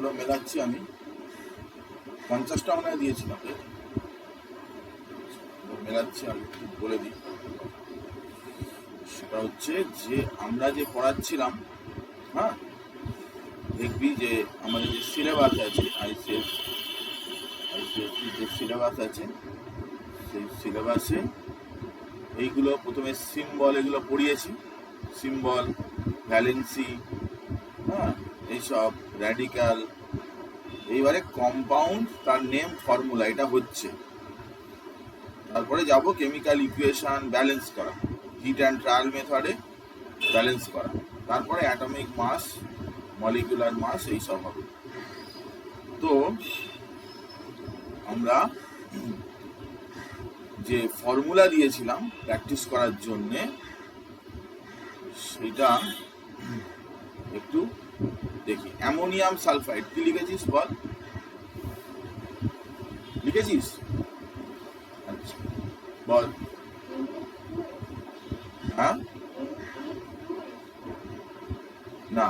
এগুলো মেলাচ্ছি আমি। 50টা মনে দিয়েছিলাম, মেলাচ্ছি আমি, বলে দিই। সেটা হচ্ছে যে আমরা যে পড়াচ্ছিলাম, হ্যাঁ, দেখবি যে আমাদের যে সিলেবাস আছে আইসিএসসি যে সিলেবাস আছে, সেই সিলেবাসে এইগুলো প্রথমে সিম্বল এগুলো পড়িয়েছি, সিম্বল, ভ্যালেন্সি, হ্যাঁ, এইসব র্যাডিক্যাল। এইবারে কম্পাউন্ড, তার নেম, ফর্মুলা, এটা হচ্ছে। তারপরে যাব কেমিক্যাল ইকুয়েশন ব্যালেন্স করা, হিট অ্যান্ড ট্রায়াল মেথডে ব্যালেন্স করা। তারপরে অ্যাটমিক মাস, মলিকুলার মাস, এইসব হবে। তো আমরা যে ফর্মুলা দিয়েছিলাম প্র্যাকটিস করার জন্যে, সেটা একটু দেখি। অ্যামোনিয়াম সালফাইড, কি লিখেছিস বল? লিখেছিস? আচ্ছা বল। হ্যাঁ, না,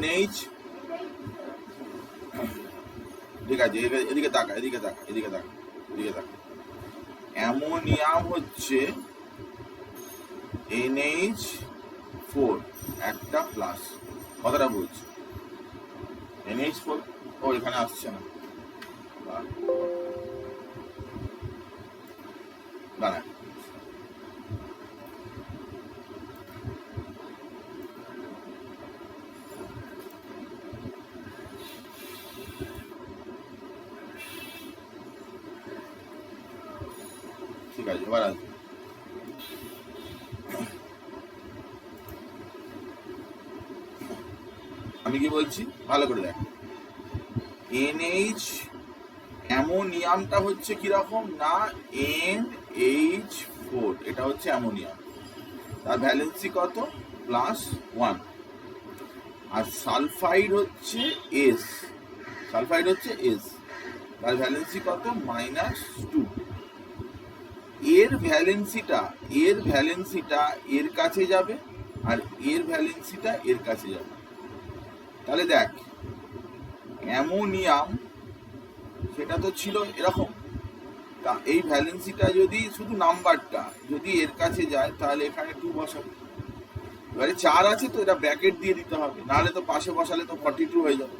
NH, ঠিক আছে, এদিকে তাকা, এদিকে তাকা, এদিকে তাকা, এদিকে তাকা। অ্যামোনিয়াম হচ্ছে NH4, একটা প্লাস, কথাটা বলছি। NH4, ও এখানে আসছে না, দাঁড়া। ঠিক আছে, এবার আসবে। আমি কি বলছি ভালো করে দেখ। NH, অ্যামোনিয়ামটা হচ্ছে কিরকম না, NH4, এটা হচ্ছে অ্যামোনিয়াম, তার ভ্যালেন্সি কত? +1। আর সালফাইড হচ্ছে S, সালফাইড হচ্ছে S, তার ভ্যালেন্সি কত? -2। এর ভ্যালেন্সিটা এর কাছে যাবে, আর এর ভ্যালেন্সিটা এর কাছে যাবে। তাহলে দেখ, অ্যামোনিয়াম সেটা তো ছিল এরকম, তা এই ভ্যালেন্সিটা যদি শুধু নাম্বারটা যদি এর কাছে যায়, তাহলে এখানে 2 বসাবে। এবারে 4 আছে তো এটা ব্র্যাকেট দিয়ে দিতে হবে, নাহলে তো পাশে বসালে তো 42 হয়ে যাবে।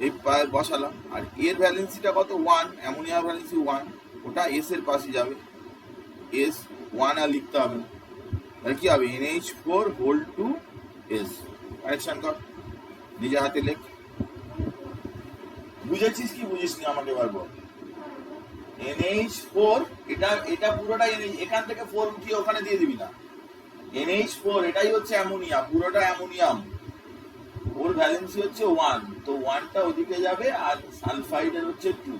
এই বসালাম। আর এর ভ্যালেন্সিটা কত? 1, অ্যামোনিয়াম ভ্যালেন্সি 1, ওটা এস এর পাশে যাবে, S1 আর লিখতে হবে না। তাহলে কি হবে? NH4 কানেকশন কর, নিজে হাতে লেখ। বুঝেছিস কি বুঝিসনি আমাকে এবার বল। NH4, এটা পুরোটাই এখান থেকে 4 উঠিয়ে ওখানে দিয়ে দিবি না। NH4 এটাই হচ্ছে অ্যামোনিয়া, পুরোটা অ্যামোনিয়াম, ওর ভ্যালেন্সি হচ্ছে 1, তো 1টা ওদিকে যাবে, আর সালফাইডের হচ্ছে 2,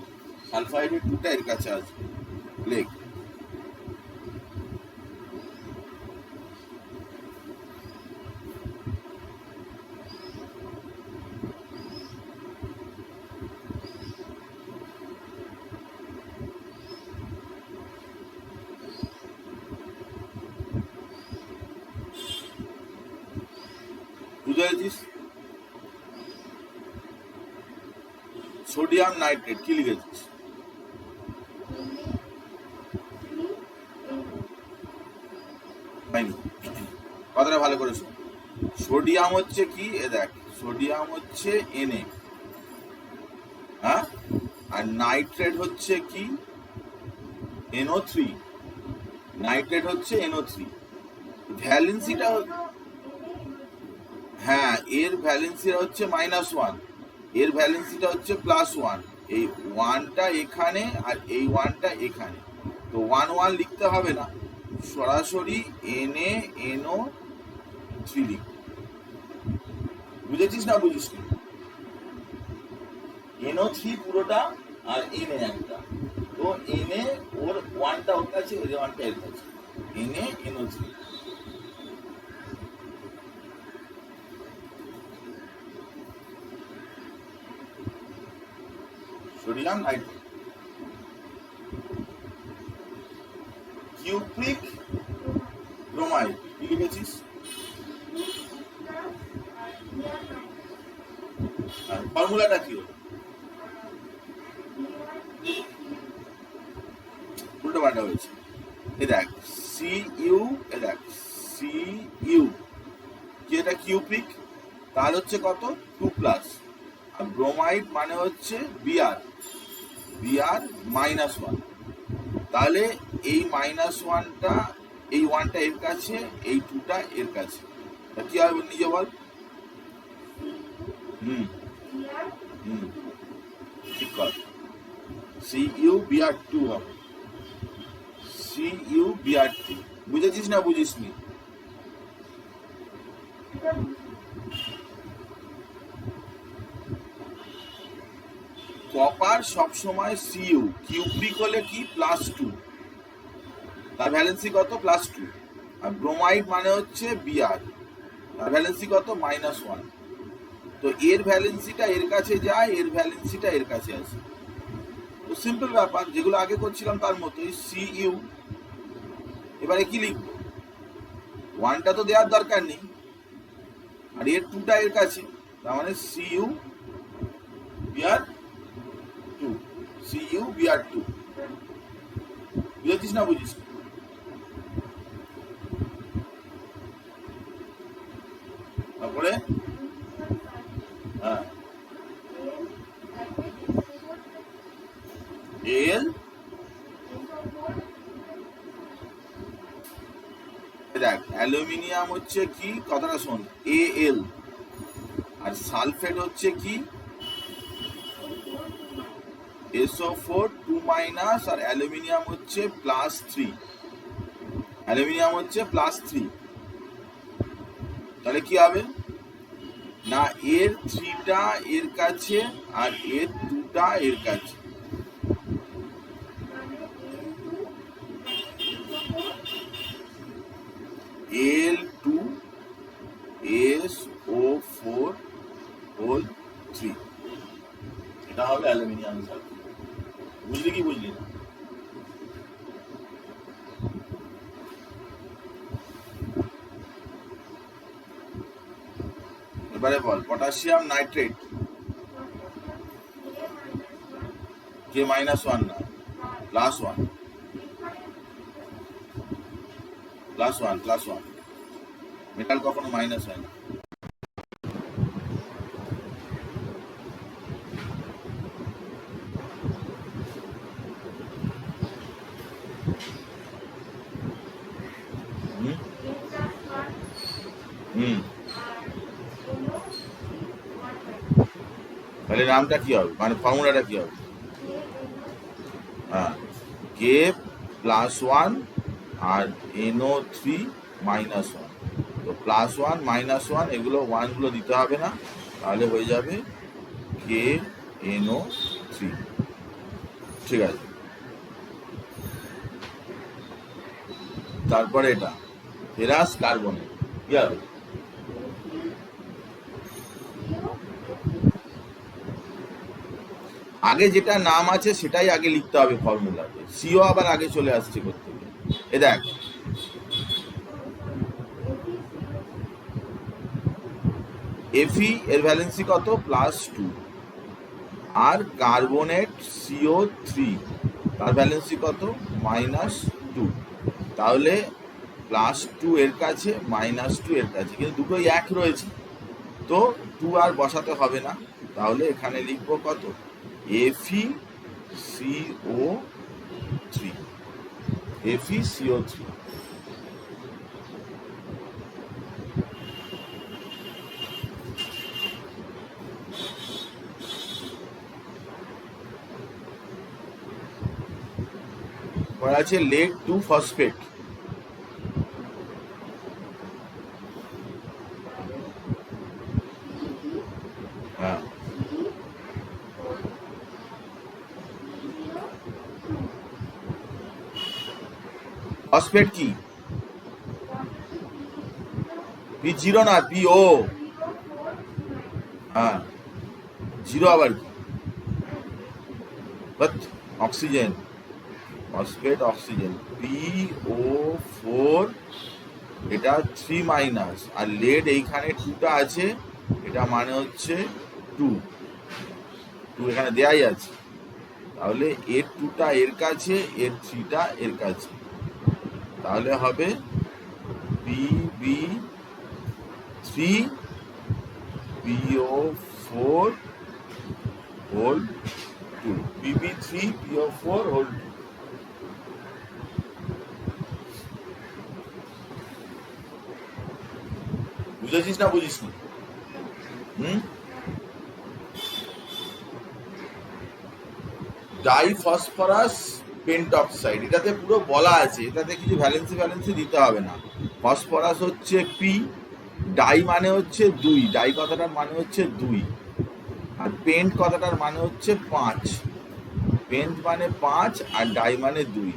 সালফাইডের 2টা এর কাছে আসবে। লেখ। বুঝেছিস? সোডিয়াম নাইট্রেট, কি লিখেছিস? কথাটা ভালো করে শোন। সোডিয়াম হচ্ছে কি, এ দেখ, সোডিয়াম হচ্ছে Na, হ্যাঁ, আর নাইট্রেট হচ্ছে কি, NO3, নাইট্রেট হচ্ছে NO3। ভ্যালেন্সিটা, হ্যাঁ, এর ভ্যালেন্সিটা হচ্ছে -1, এর ভ্যালেন্সিটা হচ্ছে +1। এই 1টা এখানে আর এই 1টা এখানে, তো 1 লিখতে হবে না, সরাসরি NaNO3 লিখ। বুঝেছিস না বুঝিস নি? NO3 পুরোটা, আর Na একটা, তো Na, ওর 1টা ওর কাছে, ওর 1টা এর কাছে, NaNO3। Sodium nitrate. Cupric bromide কি লিখেছিস? ফর্মুলাটা কি হলো? উল্টো পাল্টা হয়েছে। এ দেখ সি ইউ, এ দেখ সি ইউ, যেটা কিউপ্রিক তার হচ্ছে কত 2+, আর ব্রোমাইড মানে হচ্ছে বিআর, বিআর -1। তাহলে এই -1টা, এই 1টা এর কাছে, এই 2টা এর কাছে, কি হবে নিজে বল? হুম হুম ঠিক কথা, সি ইউ বিআর 2 হবে, সি ইউ বিআর 2। বুঝেছিস না বুঝিসনি? কপার সবসময় সিইউ, কিউপ্রিক হলে কি +2, তার ভ্যালেন্সি কত +2, আর ব্রোমাইড মানে হচ্ছে বিআর, তার ভ্যালেন্সি কত -1। তো এর ভ্যালেন্সিটা এর কাছে যায়, এর ভ্যালেন্সিটা এর কাছে আসে। তো সিম্পল ব্যাপার, যেগুলো আগে করছিলাম তার মতোই, সিইউ। এবারে কি লিখবো? 1টা তো দেওয়ার দরকার নেই, আর এর 2টা এর কাছে, তার মানে সিইউ বিআর 2, সিইউ বিআর 2। বুঝেছিস না বুঝিস? তারপরে হ্যাঁ এল, দেখ অ্যালুমিনিয়াম হচ্ছে কি, কথাটা শোন, এল, আর সালফেট হচ্ছে কি SO4 2-, আর অ্যালুমিনিয়াম হচ্ছে +3, অ্যালুমিনিয়াম হচ্ছে +3। তাহলে কি হবে না, এর 3টা এর কাছে আর এর 2টা এর কাছে, Al2SO4 এটা হবে অ্যালুমিনিয়াম সালফেট। বুঝলি কি বুঝলি না? এবারে বল পটাশিয়াম নাইট্রেট, কে -1 না +1, +1, মেটাল কখনো মাইনাস হয় না। তাহলে নামটা কি হবে, মানে ফর্মুলাটা কি হবে? হ্যাঁ, কে +1 আর NO3 -1। তো +1 -1 এগুলো 1 গুলো দিতে হবে না, তাহলে হয়ে যাবে KNO3। ঠিক আছে, তারপরে এটা ফেরাস কার্বনেট কি হবে? আগে যেটা নাম আছে সেটাই আগে লিখতে হবে ফর্মুলাতে, সিও আবার আগে চলে আসছে করতে গেলে। এ দেখ Fe এর ভ্যালেন্সি কত +2, আর কার্বনেট CO3 তার ভ্যালেন্সি কত -2। তাহলে +2 এর কাছে -2 এর কাছে, কিন্তু দুটোই এক রয়েছে, তো 2 আর বসাতে হবে না। তাহলে এখানে লিখবো কত FeCO3, FeCO3। পরে আছে lead 2 ফসফেট, হ্যাঁ ফসফেট কি P0 না PO, হ্যাঁ 0 আবার কি, but oxygen phosphate oxygen PO4, এটা 3 মাইনাস, আর লেড এইখানে 2টা আছে, এটা মানে হচ্ছে 2 এখানে দেয়াই আছে। তাহলে এর 2টা এর কাছে, এর 3টা এর কাছে, তাহলে হবে PB3 PO4 whole 2, PB3 PO4 whole 2। বুঝেছিস না বুঝিস না? ডাইফসফরাস পেন্টঅক্সাইড, এটাতে পুরো বলা আছে, এটাতে কিছু ভ্যালেন্সি দিতে হবে না। ফসফরাস হচ্ছে পি, ডাই মানে হচ্ছে 2, ডাই কথাটার মানে হচ্ছে 2, আর পেন্ট কথাটার মানে হচ্ছে 5। পেন্ট মানে 5 আর ডাই মানে 2,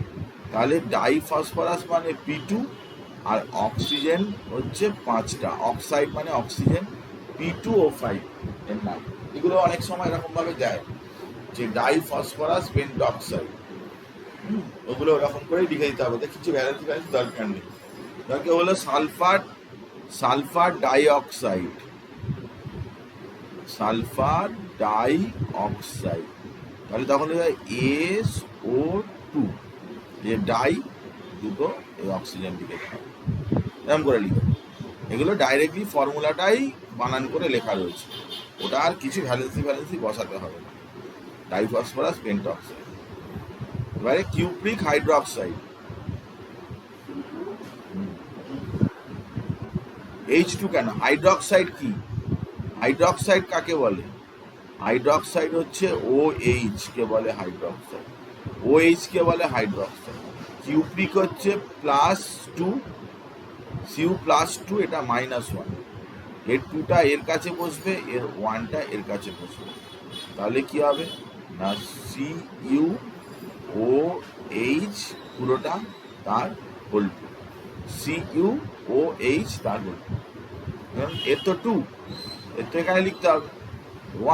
তাহলে ডাইফসফরাস মানে P2, আর অক্সিজেন হচ্ছে 5টা, অক্সাইড মানে অক্সিজেন P2O5 এর নাম। এগুলো অনেক সময় এরকম ভাবে দেয় যে ডাইফসফরাস পেন্টঅক্সাইড, ওগুলো ওরকম করে লিখে দিতে হবে, কিছু ভ্যালেন্সি দরকার নেই। দরকার হলো সালফার ডাইঅক্সাইড, তাহলে তখন SO2, যে ডাই দুটো এই অক্সিজেন লিখে দিতে হবে, এরকম করে লিখে। এগুলো ডাইরেক্টলি ফর্মুলাটাই বানান করে লেখা রয়েছে, ওটা আর কিছু ভ্যালেন্সি বসাতে হবে না। ডাইফসফরাস পেন্টঅক্সাইড। এবারে কিউপ্রিক হাইড্রোক্সাইড, H2 কেন? হাইড্রোক্সাইড কি? হাইড্রোক্সাইড কাকে বলে? হাইড্রোক্সাইড হচ্ছে OH কে বলে হাইড্রোক্সাইড, OH কে বলে হাইড্রোক্সাইড। কিউপ্রিক হচ্ছে +2, Cu+2, এটা -1, এর 2টা এর কাছে বসবে, এর 1টা এর কাছে বসবে, তাহলে কি হবে না CuOH পুরোটা তার হোল 2, CuOH তার হোল 2। এর তো 2, এর তো এখানে লিখতে হবে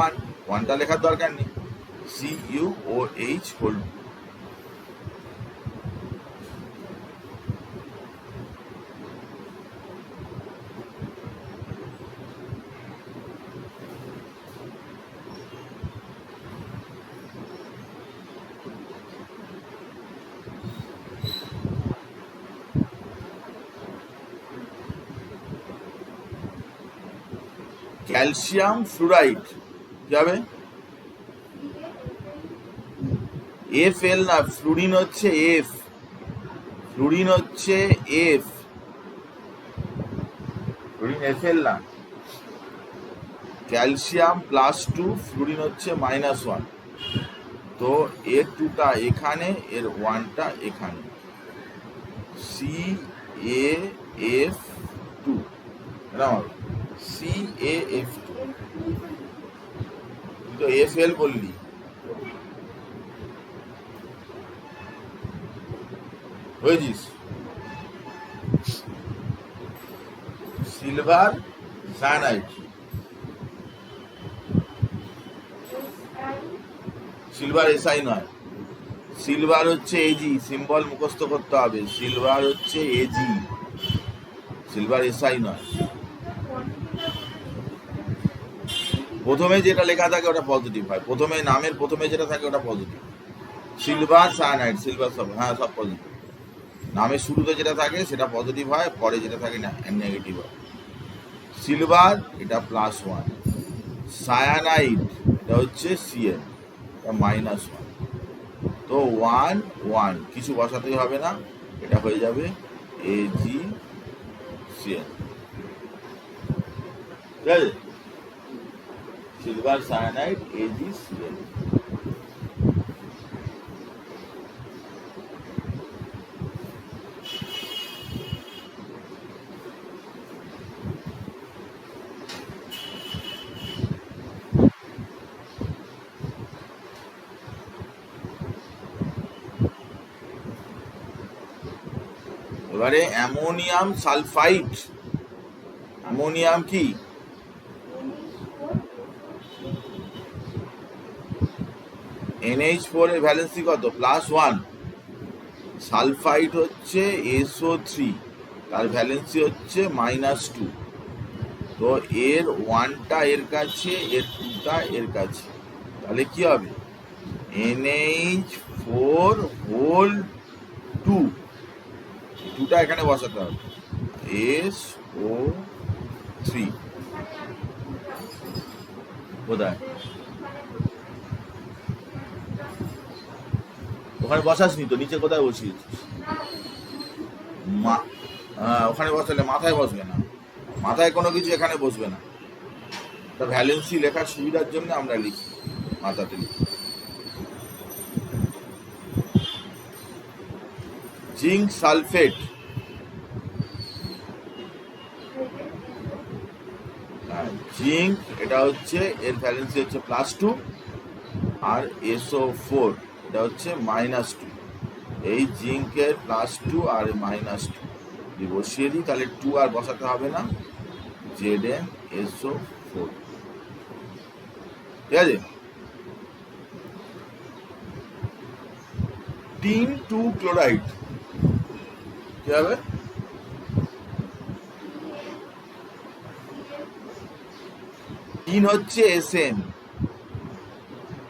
1, 1টা লেখার দরকার নেই, CuOH হোল 2। ক্যালসিয়াম ফ্লুরাইড কি হবে? FL না, ফ্লুরিন হচ্ছে F, ফ্লুরিন হচ্ছে F, ফ্লুরিন FL না। ক্যালসিয়াম +2, ফ্লুরিন হচ্ছে -1, তো এর 2টা এখানে, এর 1টা এখানে, CaF2, CaF2, তুই তো FL বললি। বুঝেছিস? সিলভার সায়ানাইড, সিলভার SI নয়, সিলভার হচ্ছে AG, সিম্বল মুখস্থ করতে হবে, সিলভার হচ্ছে AG, সিলভার SI নয়। প্রথমে যেটা লেখা থাকে ওটা পজিটিভ হয়, প্রথমে নামের প্রথমে যেটা থাকে ওটা পজিটিভ। সিলভার সায়ানাইড, সিলভার সব, হ্যাঁ সব পজিটিভ। নামের শুরুতে যেটা থাকে সেটা পজিটিভ হয়, পরে যেটা থাকে না নেগেটিভ হয়। সিলভার এটা +1, সায়ানাইড এটা হচ্ছে Cl, এটা -1, তো 1 1 কিছু বসাতেই হবে না, এটা হয়ে যাবে AgCl, ঠিক আছে? Silver cyanide AgCl। এবারে অ্যামোনিয়াম সালফাইড, অ্যামোনিয়াম কি? NH4 এর ভ্যালেন্সি কত? +1, সালফাইড হচ্ছে SO3, তার ভ্যালেন্সি হচ্ছে -2। তো এর 1টা এর কাছে, এর 2টা এর কাছে, তাহলে কি হবে? NH4 হোল 2, 2টা এখানে বসাতে হবে, SO3 কোথায়? ওখানে বসাসনি তো, নিচে কোথায় বসিয়েছিস? ওখানে বসালে মাথায় বসবে না, মাথায় কোনো কিছু এখানে বসবে না। তা ভ্যালেন্সি লেখার সুবিধার জন্য আমরা লিখি, মাথাতে লিখি। জিঙ্ক সালফেট, জিঙ্ক এটা হচ্ছে, এর ভ্যালেন্সি হচ্ছে +2, আর SO4 এটা হচ্ছে -2। এই জিঙ্কের +2 আর -2 বসিয়ে দিই, তাহলে 2 আর বসাতে হবে না, ZnSO4, ঠিক আছে? টিন 2 ক্লোরাইড কি হবে? টিন হচ্ছে SN,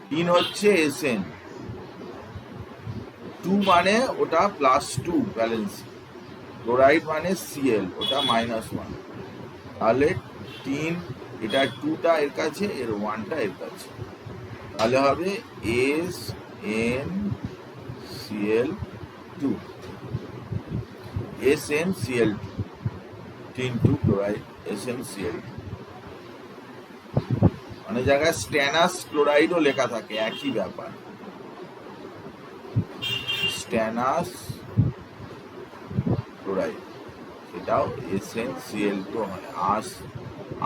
টিন হচ্ছে SN, 2 মানে ওটা +2 ভ্যালেন্সি, ক্লোরাইড মানে Cl, ওটা -1। তাহলে টিন, এটা 2টা এর কাছে, এর 1টা এর কাছে, তাহলে হবে SnCl2, SnCl2, tin 2 chloride SnCl2। অনেক জায়গায় স্ট্যানাস ক্লোরাইডও লেখা থাকে, একই ব্যাপার, স্ট্যানাস ক্লোরাইড, সেটাও SnCl2 হয়।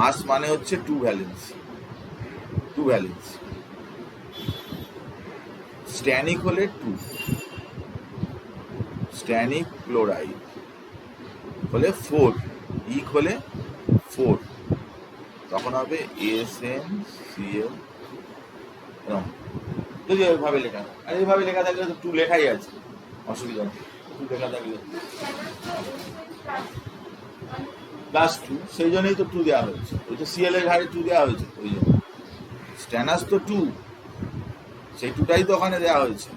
আস মানে হচ্ছে 2 ভ্যালেন্সি, 2 ভ্যালেন্সি। স্ট্যানিক হলে 2, স্ট্যানিক ক্লোরাইড হলে 4, ইক হলে 4, তখন হবে SnCl। যদি ওইভাবে লেখা, আর এইভাবে লেখা থাকলে তো 2 লেখাই আছে, অসুবিধা নেই। 2 লেখা থাকলে +2, সেই জন্যই তো 2 দেওয়া হয়েছে, ওই তো Cl এর ঘাড়ে 2 দেওয়া হয়েছে, ওই জন্য স্ট্যানাস তো 2, সেই 2টাই তো ওখানে দেওয়া হয়েছে।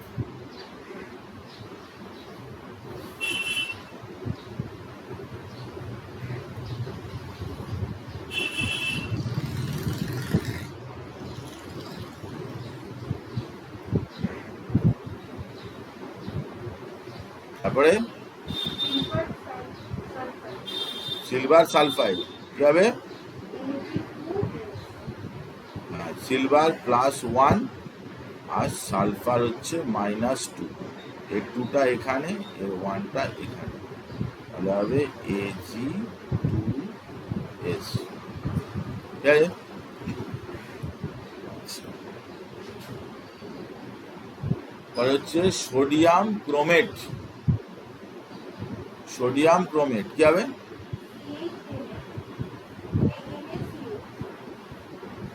তারপরে সিলভার সালফাইড কি হবে? সিলভার +1 আর সালফার হচ্ছে -2, এর 2টা এখানে, এর 1টা এখানে, তাহলে হবে Ag2S, ঠিক আছে? পরে হচ্ছে সোডিয়াম ক্রোমেট, সোডিয়াম ক্রোমেট কি হবে?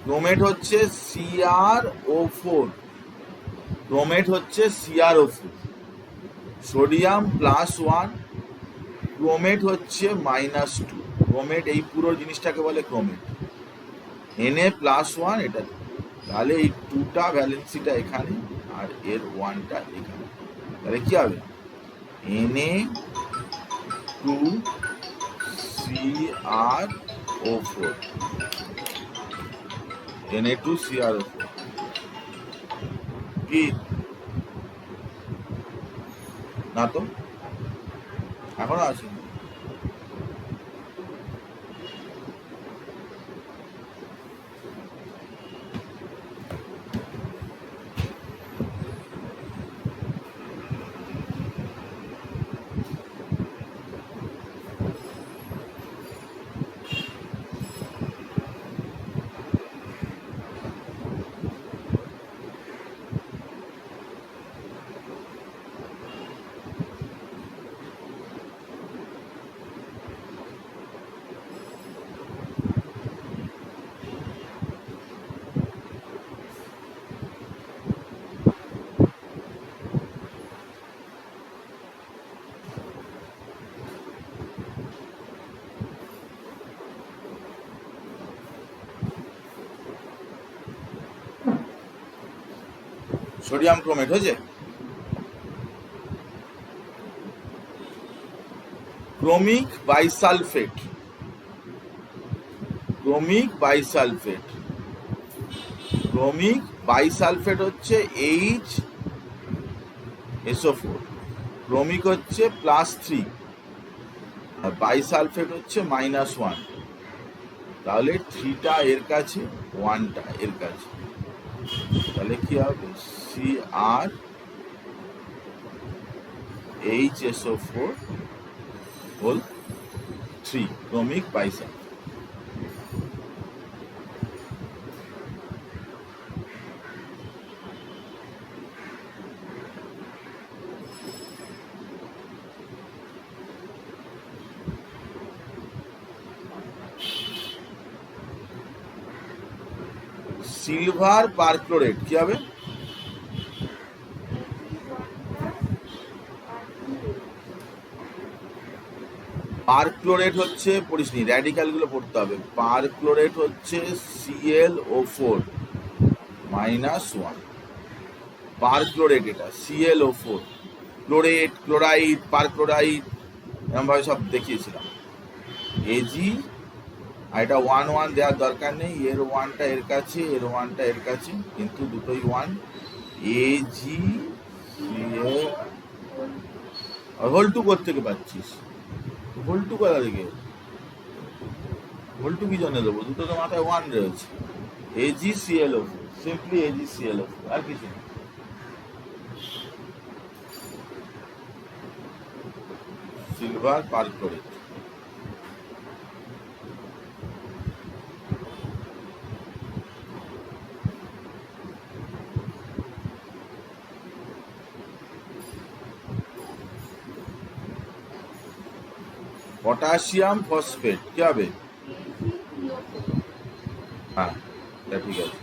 ক্রোমেট হচ্ছে CrO4, ক্রোমেট হচ্ছে CrO4, সোডিয়াম +1, ক্রোমেট হচ্ছে -2, ক্রোমেট এই পুরো জিনিসটাকে বলে ক্রোমেট, Na+1 এটা, তাহলে এই 2টা ভ্যালেন্সিটা এখানে আর এর 1টা এখানে, তাহলে কি হবে? Na2CrO4, Na2CrO4 কি না? তো এখনো আছে। সোডিয়াম ক্রোমেট হয়েছে। Chromic bisulphate, chromic bisulphate, chromic bisulphate হচ্ছে HSO4, ক্রোমিক হচ্ছে +3 আর বাইসালফেট হচ্ছে -1। তাহলে 3টা এর কাছে, 1টা এর কাছে, তাহলে কি হবে CrHSO4 হোল 3 ক্রোমিক বাইসালফেট। সিলভার পারক্লোরেট কি হবে? পারক্লোরেট হচ্ছে, পড়িসনি, র্যাডিক্যাল গুলো পড়তে হবে। পারক্লোরেট হচ্ছে ClO4 -1, পারক্লোরেট এটা ClO4। ক্লোরেট, ক্লোরাইড, পারক্লোরাইড এরকম ভাবে সব দেখিয়েছিলাম। Ag আর এটা 1 1 দেওয়ার দরকার নেই, এর 1টা এর কাছে, এর 1টা এর কাছে, কিন্তু দুটোই 1। AgCl হোল 2 কোত্থেকে পাচ্ছিস? হোল 2 কোথা থেকে? হোল 2 কি জন্য দেবো? দুটো তো মাথায় 1 রয়েছে। AgClO4, সিম্পলি AgClO4, আর কিছু না। Silver perchlorate. পটাশিয়াম ফসফেট কি হবে? হ্যাঁ, এটা ঠিক আছে।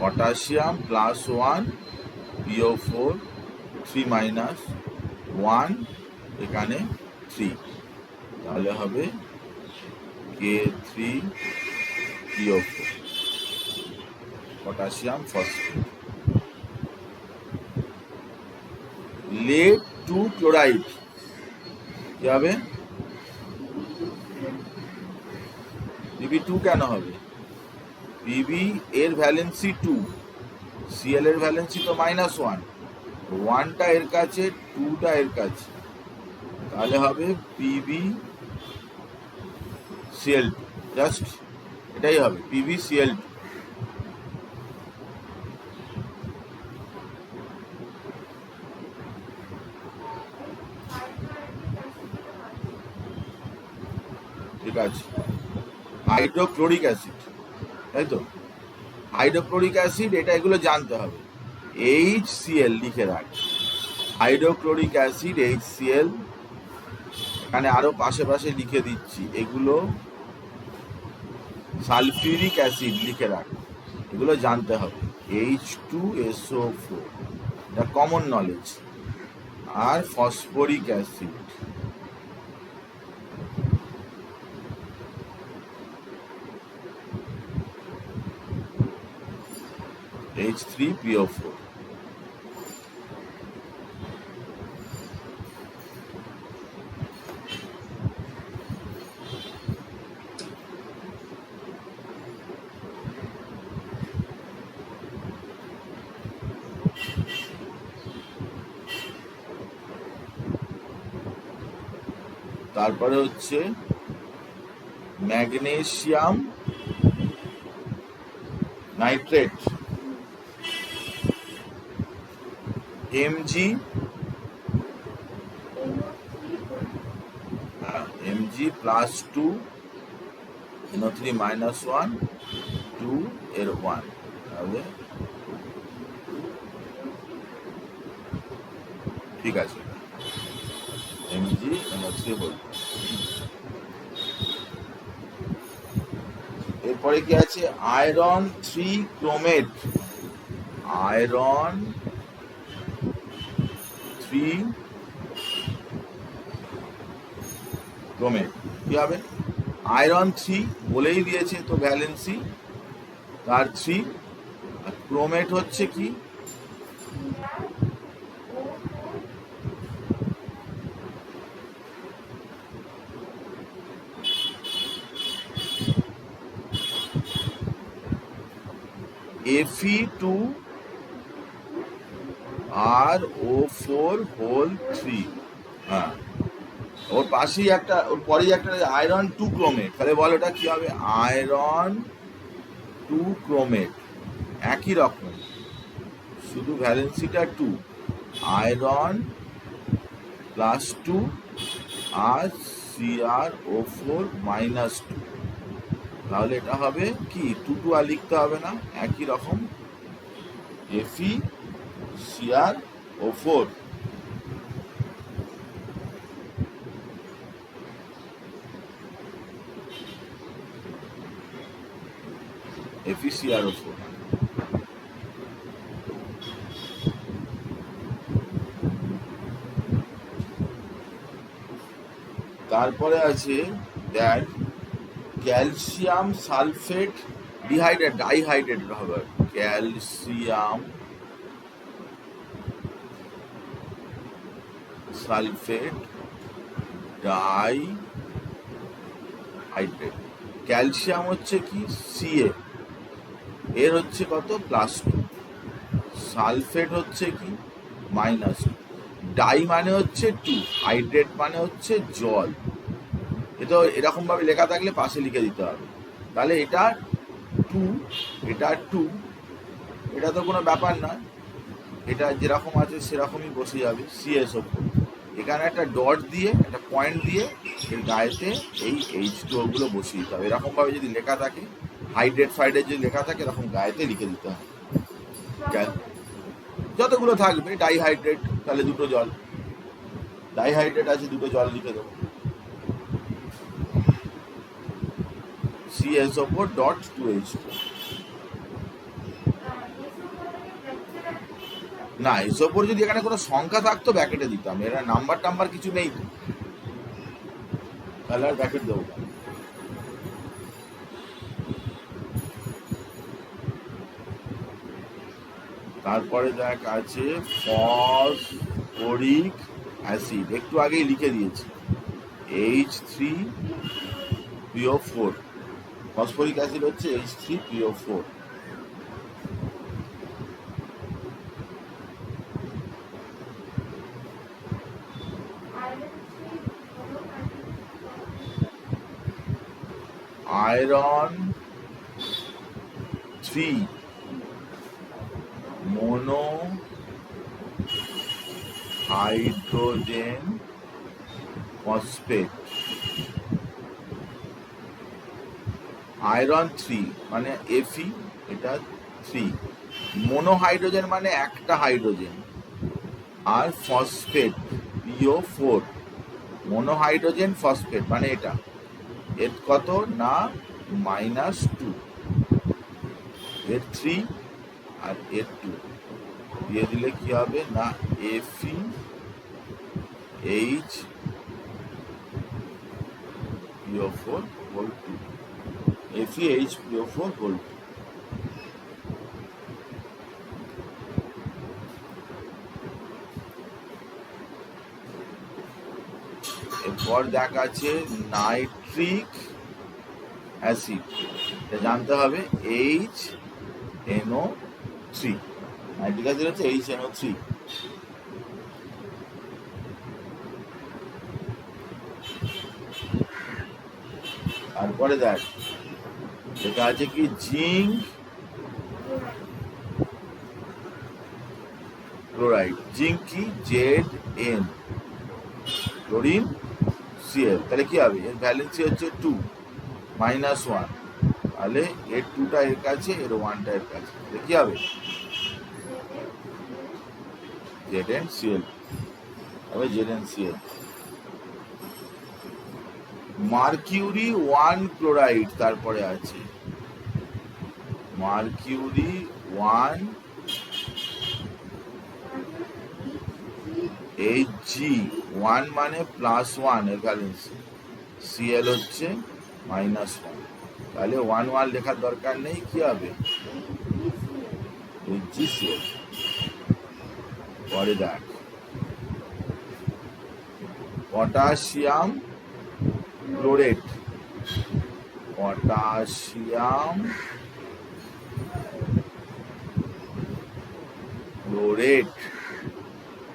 পটাশিয়াম +1 PO4 3 -1, এখানে 3, তাহলে হবে K3PO4 potassium phosphate. lead 2 chloride কি হবে? Pb2 কেন হবে? Pb এর ভ্যালেন্সি 2, Cl এর ভ্যালেন্সি তো -1, 1টা এর কাছে, 2টা এর কাছে, তাহলে হবে PbCl2, জাস্ট এটাই হবে PbCl2। ঠিক আছে। হাইড্রোক্লোরিক অ্যাসিড, তাই তো? হাইড্রোক্লোরিক অ্যাসিড, এটা এগুলো জানতে হবে। HCl লিখে রাখ, হাইড্রোক্লোরিক অ্যাসিড HCl। এখানে আরো পাশে পাশে লিখে দিচ্ছি, এগুলো সালফিউরিক অ্যাসিড লিখে রাখ, এগুলো জানতে হবে। H2SO4, এটা কমন নলেজ। আর ফসফরিক অ্যাসিড, H3PO4। তারপরে হচ্ছে magnesium nitrate Mg, Mg+2 NO3 -1 2 এর 1, তাহলে ঠিক আছে Mg NO3 এরপরে কি আছে? আয়রন 3 ক্রোমেট, আয়রন 3 ক্রোমেট কি হবে? আয়রন 3 বলেই দিয়েছে তো, ভ্যালেন্সি তার 3, আর ক্রোমেট হচ্ছে কি Fe2RO4 হ্যাঁ, ওর পাশেই একটা, ওর পরেই একটা আয়রন 2 ক্রোমেট। তাহলে বল ওটা কি হবে? আয়রন 2 ক্রোমেট, একই রকম, শুধু ভ্যালেন্সিটা 2, আয়রন +2 আর CrO4-2। তাহলে এটা হবে কি 2 আর লিখতে হবে না, একই রকম FeCrO4। FeCrO4। তারপরে আছে দেখ ক্যালসিয়াম সালফেট ডাইহাইড্রেট হবে, ক্যালসিয়াম সালফেট ডাইহাইড্রেট। ক্যালসিয়াম হচ্ছে কি Ca, এর হচ্ছে কত +2, সালফেট হচ্ছে কি -2, ডাই মানে হচ্ছে 2, হাইড্রেট মানে হচ্ছে জল। এটা এরকম ভাবে লেখা থাকলে পাশে লিখে দিতে হবে। তাহলে এটা 2, এটা 2, এটা তো কোনো ব্যাপার না, এটা যেরকম আছে সেরকমই বসে যাবে CSO4। এখানে একটা ডট দিয়ে একটা পয়েন্ট দিয়ে এর গায়েতে এই H2O গুলো বসিয়ে দিতে হবে। এরকম ভাবে যদি লেখা থাকে, হাইড্রেট ফাইড্রেট যদি লেখা থাকে, এরকম গায়েতে লিখে দিতে হবে। যতগুলো থাকবে ডাইহাইড্রেট, তাহলে 2টো জল, ডাইহাইড্রেট আছে 2টো জল লিখে দেবো, CSO4.2H2। না, SO4 যদি এখানে কোনো সংখ্যা থাকতো ব্যাকেটে দিতাম, এরা নাম্বার টাম্বার কিছু নেই তো, তাহলে আর ব্যাকেট দেবো। তারপরে দেখ আছে ফসফরিক অ্যাসিড, একটু আগেই লিখে দিয়েছি H3PO4, ফসফরিক অ্যাসিড হচ্ছে H3PO4। Iron 3 mono hydrogen phosphate, iron 3 মানে Fe, এটা 3, মোনো হাইড্রোজেন মানে একটা হাইড্রোজেন, আর phosphate PO4, mono hydrogen phosphate মানে এটা, এর কত না -2, এর 3 আর এর 2 দিয়ে দিলে কি হবে না FeHPO4/2, FeHPO4/2। এরপর দেখা আছে নাইট্রিক অ্যাসিড, এটা জানতে হবে HNO3, নাইট্রিক অ্যাসিড হচ্ছে HNO3। তারপরে দেখ এটা আছে কি জিঙ্ক ক্লোরাইড, জিঙ্ক কি Zn, ক্লোরিন Cl, তাহলে কি হবে এর ভ্যালেন্সি হচ্ছে 2 -1, তাহলে এর 2টা এর কাছে, এর 1টা এর কাছে, তাহলে কি হবে ZnCl, হবে ZnCl। মার্কিউরি 1 ক্লোরাইড, তারপরে আছে মার্কিউরি 1 Hg, 1 মানে +1 এর ভ্যালেন্সি, Cl হচ্ছে -1, তাহলে 1 লেখার দরকার নেই, কি হবে HgCl। পরে দেখ potassium chlorate, potassium chlorate,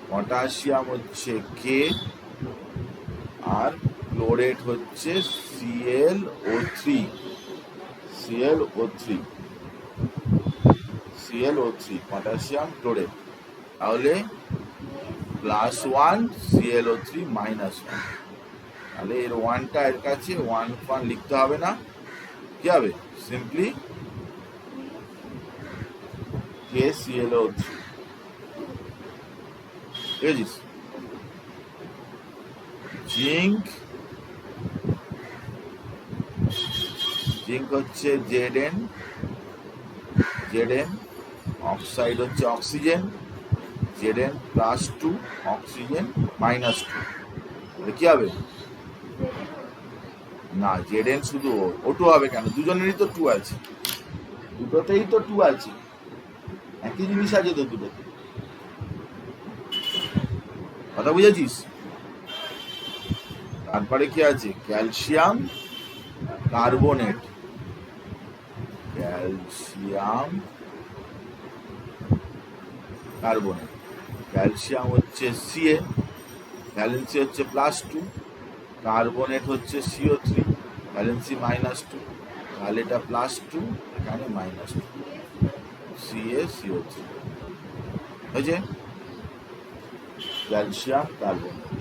potassium হচ্ছে কে, আর ক্লোরেট হচ্ছে ClO3, পটাশিয়াম ক্লোরেট। তাহলে +1 ClO3 -1, তাহলে এর ওয়ানটা এর কাছে ওয়ান লিখতে হবে না, কি হবে সিম্পলি KClO3, বুঝেছিস? জিঙ্ক হচ্ছে Zn, অক্সাইড হচ্ছে অক্সিজেন, Zn+2 অক্সিজেন -2, কি হবে না Zn শুধু O2 হবে কেন, দুজনেরই তো 2 আছে, দুটোতেই তো 2 আছে, একই জিনিস আছে তো দুটোতে, কথা বুঝেছিস? তারপরে কি আছে, ক্যালসিয়াম কার্বনেট, ক্যালসিয়াম হচ্ছে Ca, ভ্যালেন্সি হচ্ছে +2, কার্বনেট হচ্ছে CO3, ভ্যালেন্সি -2, তাহলে এটা +2, এখানে -2, CaCO3 হয়েছে। Calcium carbonate.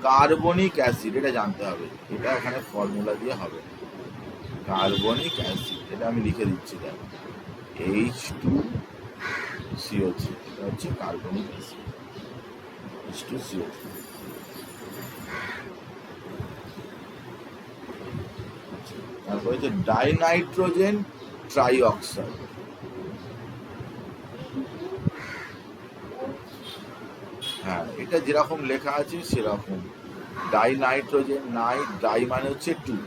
কার্বনিক অ্যাসিড, এটা জানতে হবে, এটা এখানে ফর্মুলা দিয়ে হবে। কার্বনিক অ্যাসিড, এটা আমি লিখে দিচ্ছি, দেখ H2CO3, এটা হচ্ছে কার্বনিক অ্যাসিড, H2CO3। তারপর হচ্ছে ডাইনাইট্রোজেন ট্রাইঅক্সাইড, হ্যাঁ এটা যেরকম লেখা আছে সেরকম, ডাইনাইট্রোজেন, ডাই মানে হচ্ছে 2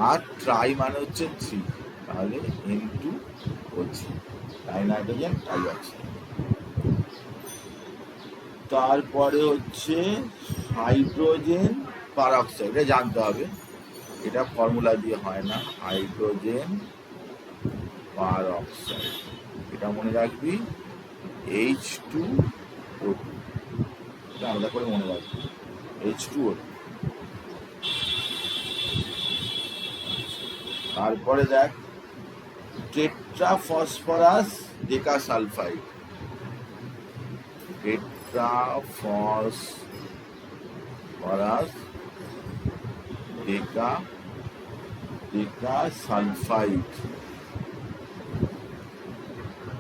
আর ট্রাই মানে হচ্ছে 3, তাহলে N2O3, ডাইনাইট্রোজেন ট্রাইঅক্সাইড। তারপরে হচ্ছে হাইড্রোজেন পারঅক্সাইড, এটা জানতে হবে, এটা ফর্মুলা দিয়ে হয় না, হাইড্রোজেন পারঅক্সাইড, এটা মনে রাখবি H2O2, এটা আলাদা করে মনে রাখবি H2O2। তারপরে দেখ টেট্রাফসফরাস ডেকাসালফাইড, টেট্রাফসফরাস ডেকাসালফাইড,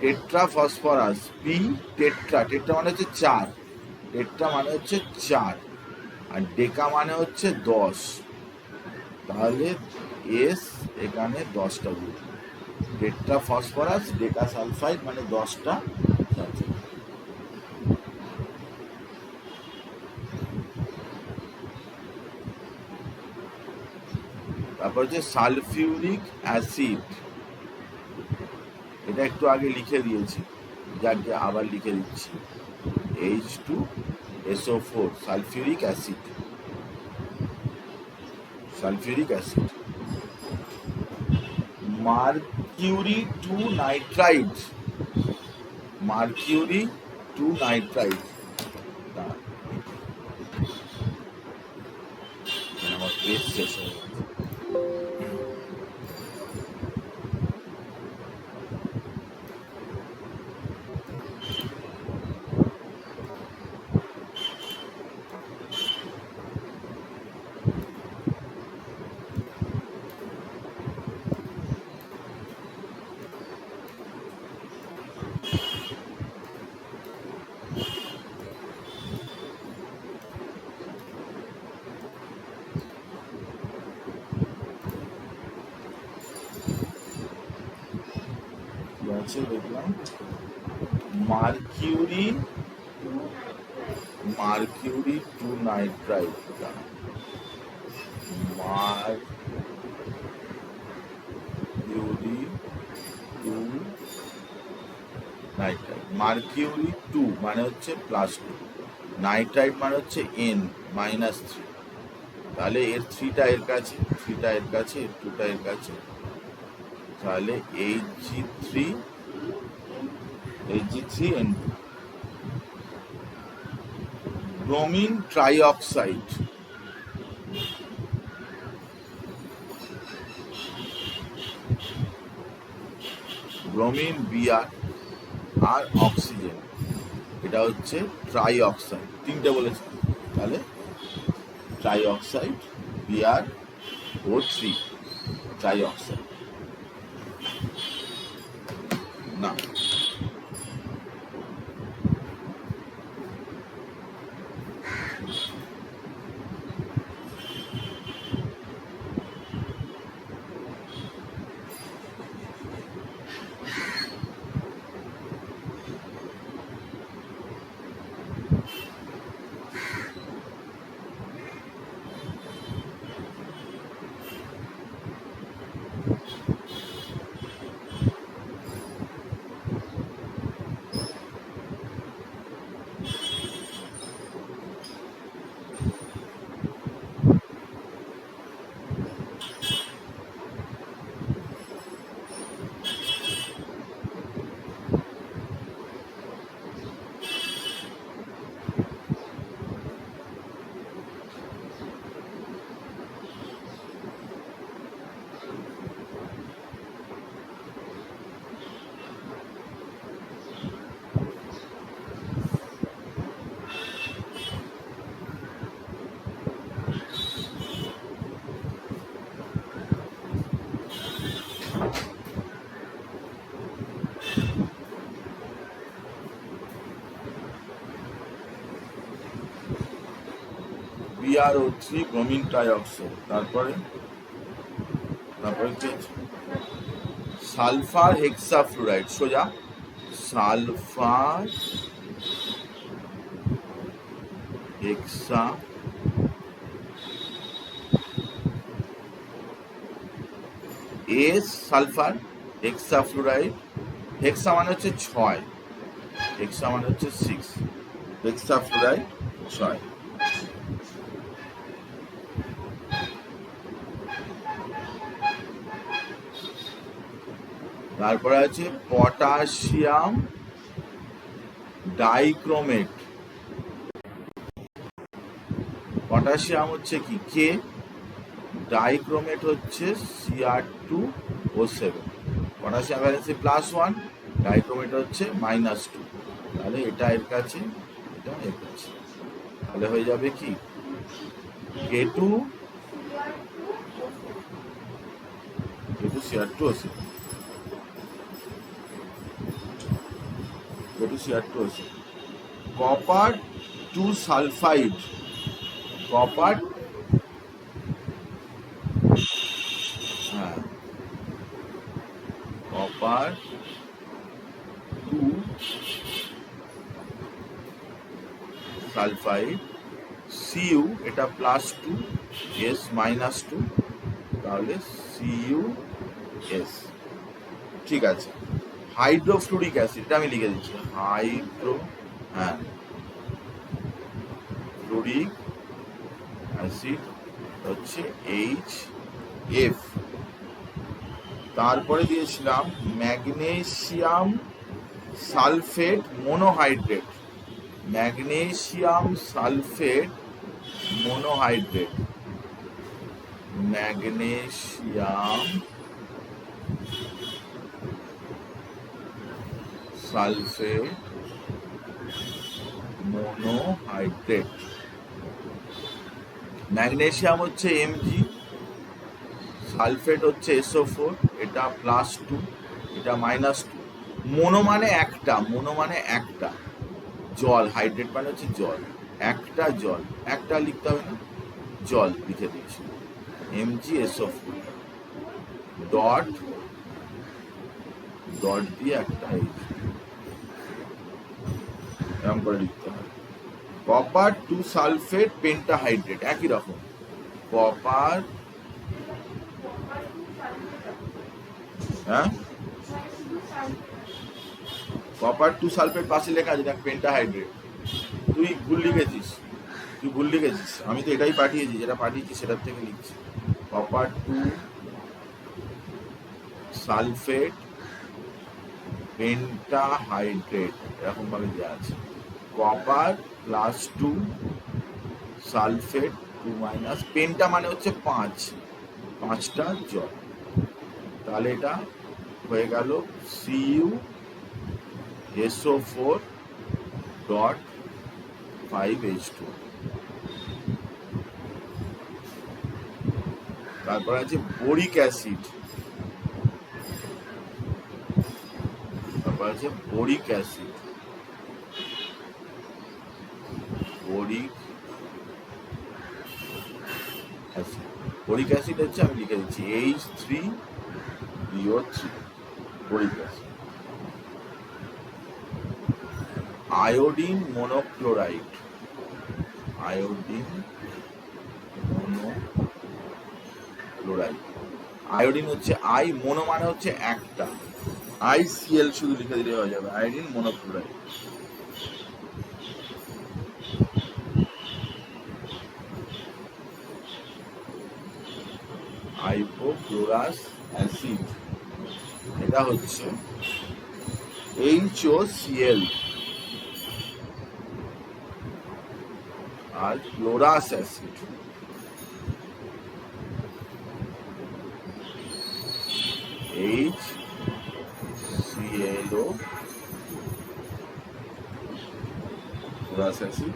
টেট্রাফসফরাস পি, টেট্রা মানে হচ্ছে 4, টেট্রা মানে হচ্ছে 4, আর ডেকা মানে হচ্ছে 10, তাহলে এস এখানে 10টা গ্রুপ, টেট্রাফসফরাস ডেকাসালফাইড মানে 10টা। তারপর হচ্ছে সালফিউরিক অ্যাসিড, এটা একটু আগে লিখে দিয়েছি, যাকে আবার লিখে দিচ্ছি, H2SO4, sulphuric acid. Mercury 2 nitride, আমার পেজ শেষ হয়ে গেছে। দেখলাম মার্কিউরি 2 নাইট্রাইড, মার্কিউরি 2 মানে হচ্ছে +2, নাইট্রাইড মানে হচ্ছে N-3, তাহলে এর 3টা এর কাছে, এর 2টা এর কাছে, তাহলে Hg3 Hg3n2. Bromine trioxide, bromine Br আর অক্সিজেন, এটা হচ্ছে ট্রাইঅক্সাইড, তিনটে বলেছে, তাহলে ট্রাইঅক্সাইড Br O3 ট্রাইঅক্সাইড। না, BrO3 ব্রোমিন ট্রাইঅক্সাইড। তারপরে কি সালফার হেক্সাফ্লুরাইড, সোজা সালফার হেক্সা সালফার হেক্সাফ্লুরাইড, হেক্সা মানে হচ্ছে 6, হেক্সা মানে হচ্ছে 6, হেক্সাফ্লুরাইড 6। তারপরে আছে পটাশিয়াম ডাইক্রোমেট, পটাশিয়াম হচ্ছে কি কে, ডাইক্রোমেট হচ্ছে Cr2O7, পটাশিয়াম ভ্যালেন্সি +1, ডাইক্রোমেট হচ্ছে -2, তাহলে এটা এর কাছে, এটা এর কাছে, তাহলে হয়ে যাবে কি K2 Cr2O7, Cr2O7। Copper 2 sulphide, copper copper 2 sulphide, Cu এটা +2, S -2, তাহলে CuS। ঠিক আছে, হাইড্রোফ্লুরিক অ্যাসিড, এটা আমি লিখে দিচ্ছি, ফ্লুরিক অ্যাসিড হচ্ছে HF। তারপরে দিয়েছিলাম magnesium sulphate monohydrate, magnesium sulphate monohydrate, magnesium sulphate monohydrate, magnesium হচ্ছে Mg, সালফেট হচ্ছে SO4, এটা +2, এটা -2, মোনো মানে একটা, মোনো মানে একটা, জল, হাইড্রেট মানে হচ্ছে জল, একটা জল, একটা লিখতে হবে না, জল লিখে দিচ্ছি, MgSO4 ডট দিয়ে একটা এরকম করে লিখতে হবে। কপার 2 সালফেট পেন্টাহাইড্রেট, একই রকম, কপার কপার 2 সালফেট পাশে লেখা আছে, দেখ পেন্টাহাইড্রেট, তুই ভুল লিখেছিস, আমি তো এটাই পাঠিয়েছি, যেটা পাঠিয়েছি সেটার থেকে লিখছি, কপার 2 সালফেট পেন্টাহাইড্রেট এরকম ভাবে দেওয়া আছে। কপার +2 সালফেট 2-, পেন্টা মানে হচ্ছে 5টা জল, তাহলে এটা হয়ে গেল CuSO4.5H2। তারপর আছে বোরিক অ্যাসিড, বোরিক অ্যাসিড হচ্ছে, আমি লিখে দিচ্ছি H3PO3 boric acid. Iodine monochloride, iodine হচ্ছে মোনো মানে হচ্ছে একটা, ICl শুধু লিখে দিলে হয়ে যাবে, আয়োডিন মনোক্লোরাইড। হাইপোক্লোরাস অ্যাসিড, এটা হচ্ছে HOCl, আর chlorous acid HClO, chlorous acid.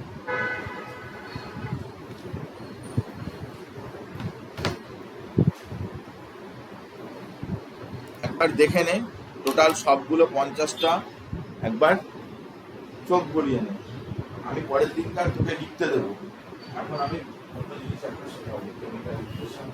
একবার দেখে নে টোটাল সবগুলো 50টা, একবার চোখ গলিয়ে নে, আমি পরের দিনকার তোকে লিখতে দেবো। এখন আমি অন্য জিনিস একটা শেখাবো, কেমিক্যাল ইকুয়েশন।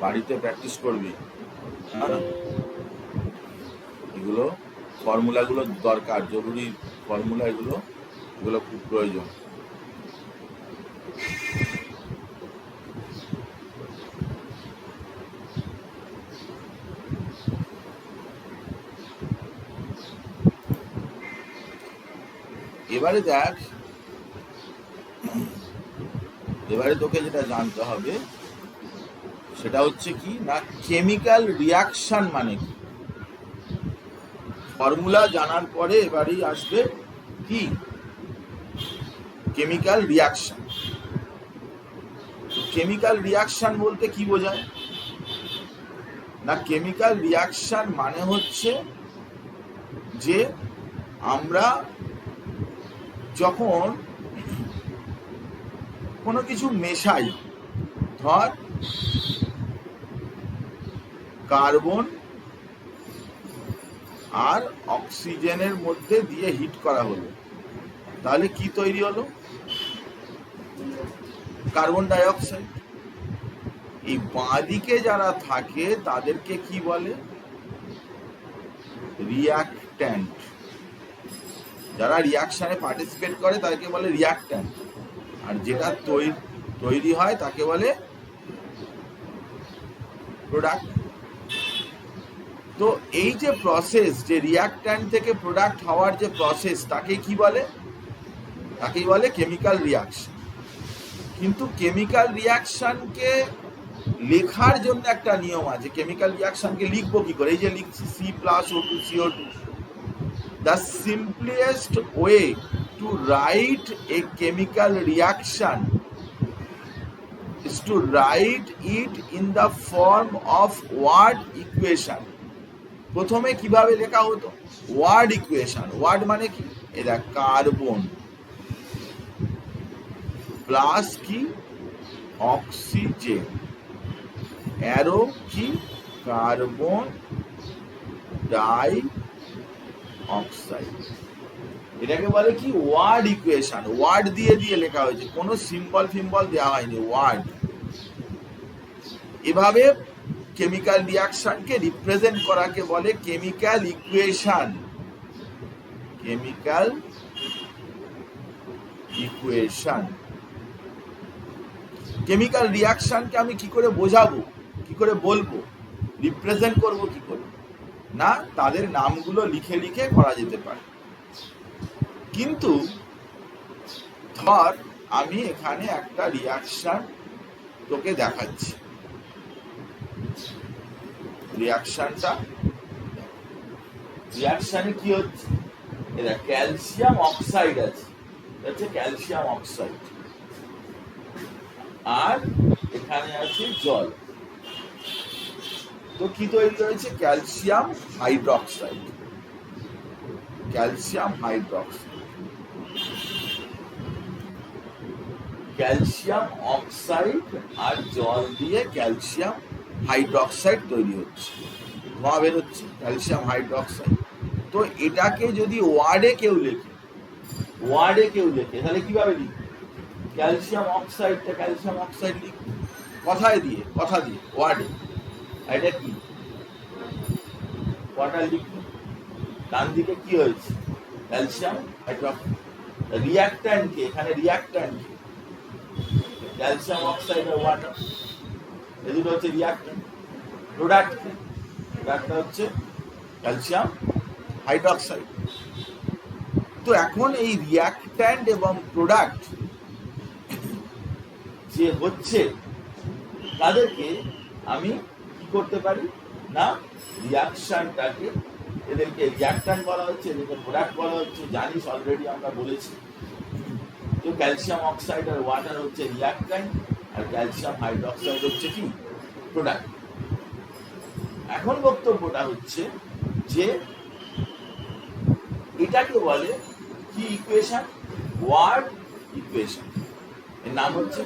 বাড়িতে প্র্যাকটিস করবি, হ্যাঁ, এগুলো ফর্মুলাগুলো দরকার, জরুরি ফর্মুলা, এগুলো খুব প্রয়োজন। এবারে দেখ, এবারে তোকে যেটা জানতে হবে সেটা হচ্ছে কি না, কেমিক্যাল রিয়াকশন মানে কি। ফর্মুলা জানার পরে এবারেই আসবে কি কেমিক্যাল রিয়াকশন। কেমিক্যাল রিয়াকশন বলতে কি বোঝায় না, কেমিক্যাল রিয়াকশন মানে হচ্ছে যে আমরা যখন কোনো কিছু মেশাই, ধর কার্বন আর অক্সিজেনের মধ্যে দিয়ে হিট করা হলো, তাহলে কি তৈরি হলো, কার্বন ডাই অক্সাইড। এই বাঁদিকে যারা থাকে তাদেরকে কি বলে, রিয়াক্ট্যান্ট। যারা রিয়াকশনে পার্টিসিপেট করে তাদেরকে বলে রিয়াক্ট্যান্ট, আর যেটা তৈরি হয় তাকে বলে প্রোডাক্ট। তো এই যে প্রসেস, যে রিয়াক্ট্যান্ট থেকে প্রোডাক্ট হওয়ার যে প্রসেস, তাকে কি বলে, তাকেই বলে কেমিক্যাল রিয়াকশন। কিন্তু কেমিক্যাল রিয়াকশনকে লেখার জন্য একটা নিয়ম আছে। কেমিক্যাল রিয়াকশনকে লিখবো কি করে, এই যে লিখছি C+O2CO2, the simplest way to write a chemical reaction is to write it in the form of word equation। প্রথমে কিভাবে লেখা হতো, ওয়ার্ড ইকুয়েশন। ওয়ার্ড মানে কি, এটা কার্বন প্লাস কি অক্সিজেন, অ্যারো কি কার্বন ডাই অক্সাইড, এটাকে বলে কি ওয়ার্ড ইকুয়েশন। ওয়ার্ড দিয়ে দিয়ে লেখা হয়েছে, কোনো সিম্বল ফিম্বল দেওয়া হয়নি, ওয়ার্ড। এভাবে কেমিক্যাল রিয়াকশনকে রিপ্রেজেন্ট করাকে বলে chemical equation. Chemical equation. Chemical রিয়াকশনকে আমি কি করে বোঝাবো, কি করে বলবো, রিপ্রেজেন্ট করব কি করে, না তাদের নামগুলো লিখে লিখে করা যেতে পারে। কিন্তু ধর আমি এখানে একটা রিয়াকশন তোকে দেখাচ্ছি, রিয়াকশনে কি হচ্ছে, এটা ক্যালসিয়াম অক্সাইড আছে, ক্যালসিয়াম অক্সাইড, আর এখানে আছে জল। তো কি তৈরি হয়েছে, calcium hydroxide. Calcium hydroxide, calcium oxide আর জল দিয়ে ক্যালসিয়াম হাইড্রোক্সাইড তৈরি হচ্ছে, ধোঁয়া বেরোচ্ছে, ক্যালসিয়াম হাইড্রোক্সাইড। তো এটাকে যদি ওয়ার্ডে কেউ লেখে, তাহলে কিভাবে লিখবে, ক্যালসিয়াম অক্সাইডটা ক্যালসিয়াম অক্সাইড লিখবে কথা দিয়ে ওয়ার্ডে। এটা কি ওয়াটার লিখবে, ডান দিকে কি হয়েছে ক্যালসিয়াম হাইড্রোক্সাইড। রিয়াক্ট্যান্টকে, এখানে রিয়াক্ট্যান্টকে ক্যালসিয়াম অক্সাইড আর ওয়াটার, এই দুটো হচ্ছে রিয়াক্ট্যান্ট। প্রোডাক্টটা হচ্ছে ক্যালসিয়াম হাইড্রোক্সাইড। তো এখন এই রিয়াক্ট্যান্ট এবং প্রোডাক্ট যে হচ্ছে, তাদেরকে আমি কি করতে পারি না, রিয়াকশনটাকে, এদেরকে রিয়াক্ট্যান্ট বলা হচ্ছে, এদেরকে প্রোডাক্ট বলা হচ্ছে, জানিস অলরেডি আমরা বলেছি। তো ক্যালসিয়াম অক্সাইড আর ওয়াটার হচ্ছে রিয়াক্ট্যান্ট, আর ক্যালসিয়াম হাইড্রোক্সাইড হচ্ছে কি প্রোডাক্ট। এখন বক্তব্যটা হচ্ছে যে এটাকে বলে কি ইকুয়েশন, ওয়ার্ড ইকুয়েশন। এর নাম হচ্ছে,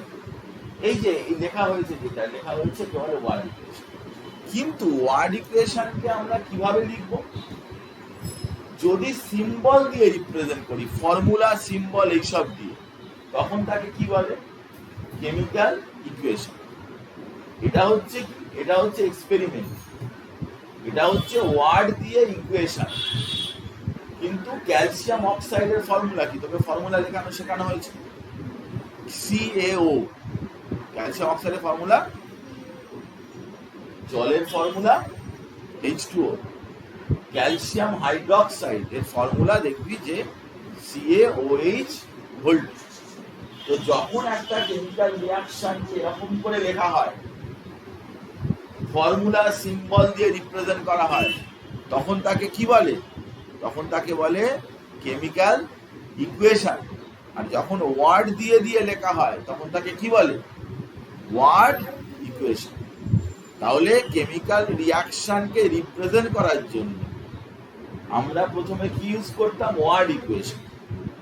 এই যে লেখা হয়েছে, যেটা লেখা হয়েছে কেবল ওয়ার্ড ইকুয়েশন। কিন্তু ওয়ার্ড ইকুয়েশনকে আমরা কিভাবে লিখব, যদি সিম্বল দিয়ে রিপ্রেজেন্ট করি, ফর্মুলা সিম্বল এইসব দিয়ে, তখন তাকে কি বলে কেমিক্যাল ইকুয়েশন। এটা হচ্ছে এক্সপেরিমেন্ট, এটা হচ্ছে ওয়ার্ড দিয়ে ইকুয়েশন। কিন্তু ক্যালসিয়াম অক্সাইডের ফর্মুলা কি, তোকে ফর্মুলা শেখানো হয়েছে, CaO। ক্যালসিয়াম অক্সাইডের ফর্মুলা, জলের ফর্মুলা H2O। ক্যালসিয়াম হাইড্রোক্সাইড এর ফর্মুলা দেখবি যে CaOH ভোল্ট। তো যখন একটা কেমিক্যাল রিয়াকশনকে এরকম করে লেখা হয়, ফর্মুলা সিম্বল দিয়ে রিপ্রেজেন্ট করা হয়, তখন তাকে কি বলে? তখন তাকে বলে কেমিক্যাল ইকুয়েশন। আর যখন ওয়ার্ড দিয়ে দিয়ে লেখা হয় তখন তাকে কি বলে? Word equation. তাহলে কেমিক্যাল রিয়াকশনকে রিপ্রেজেন্ট করার জন্য আমরা প্রথমে কি ইউজ করতাম? Word equation.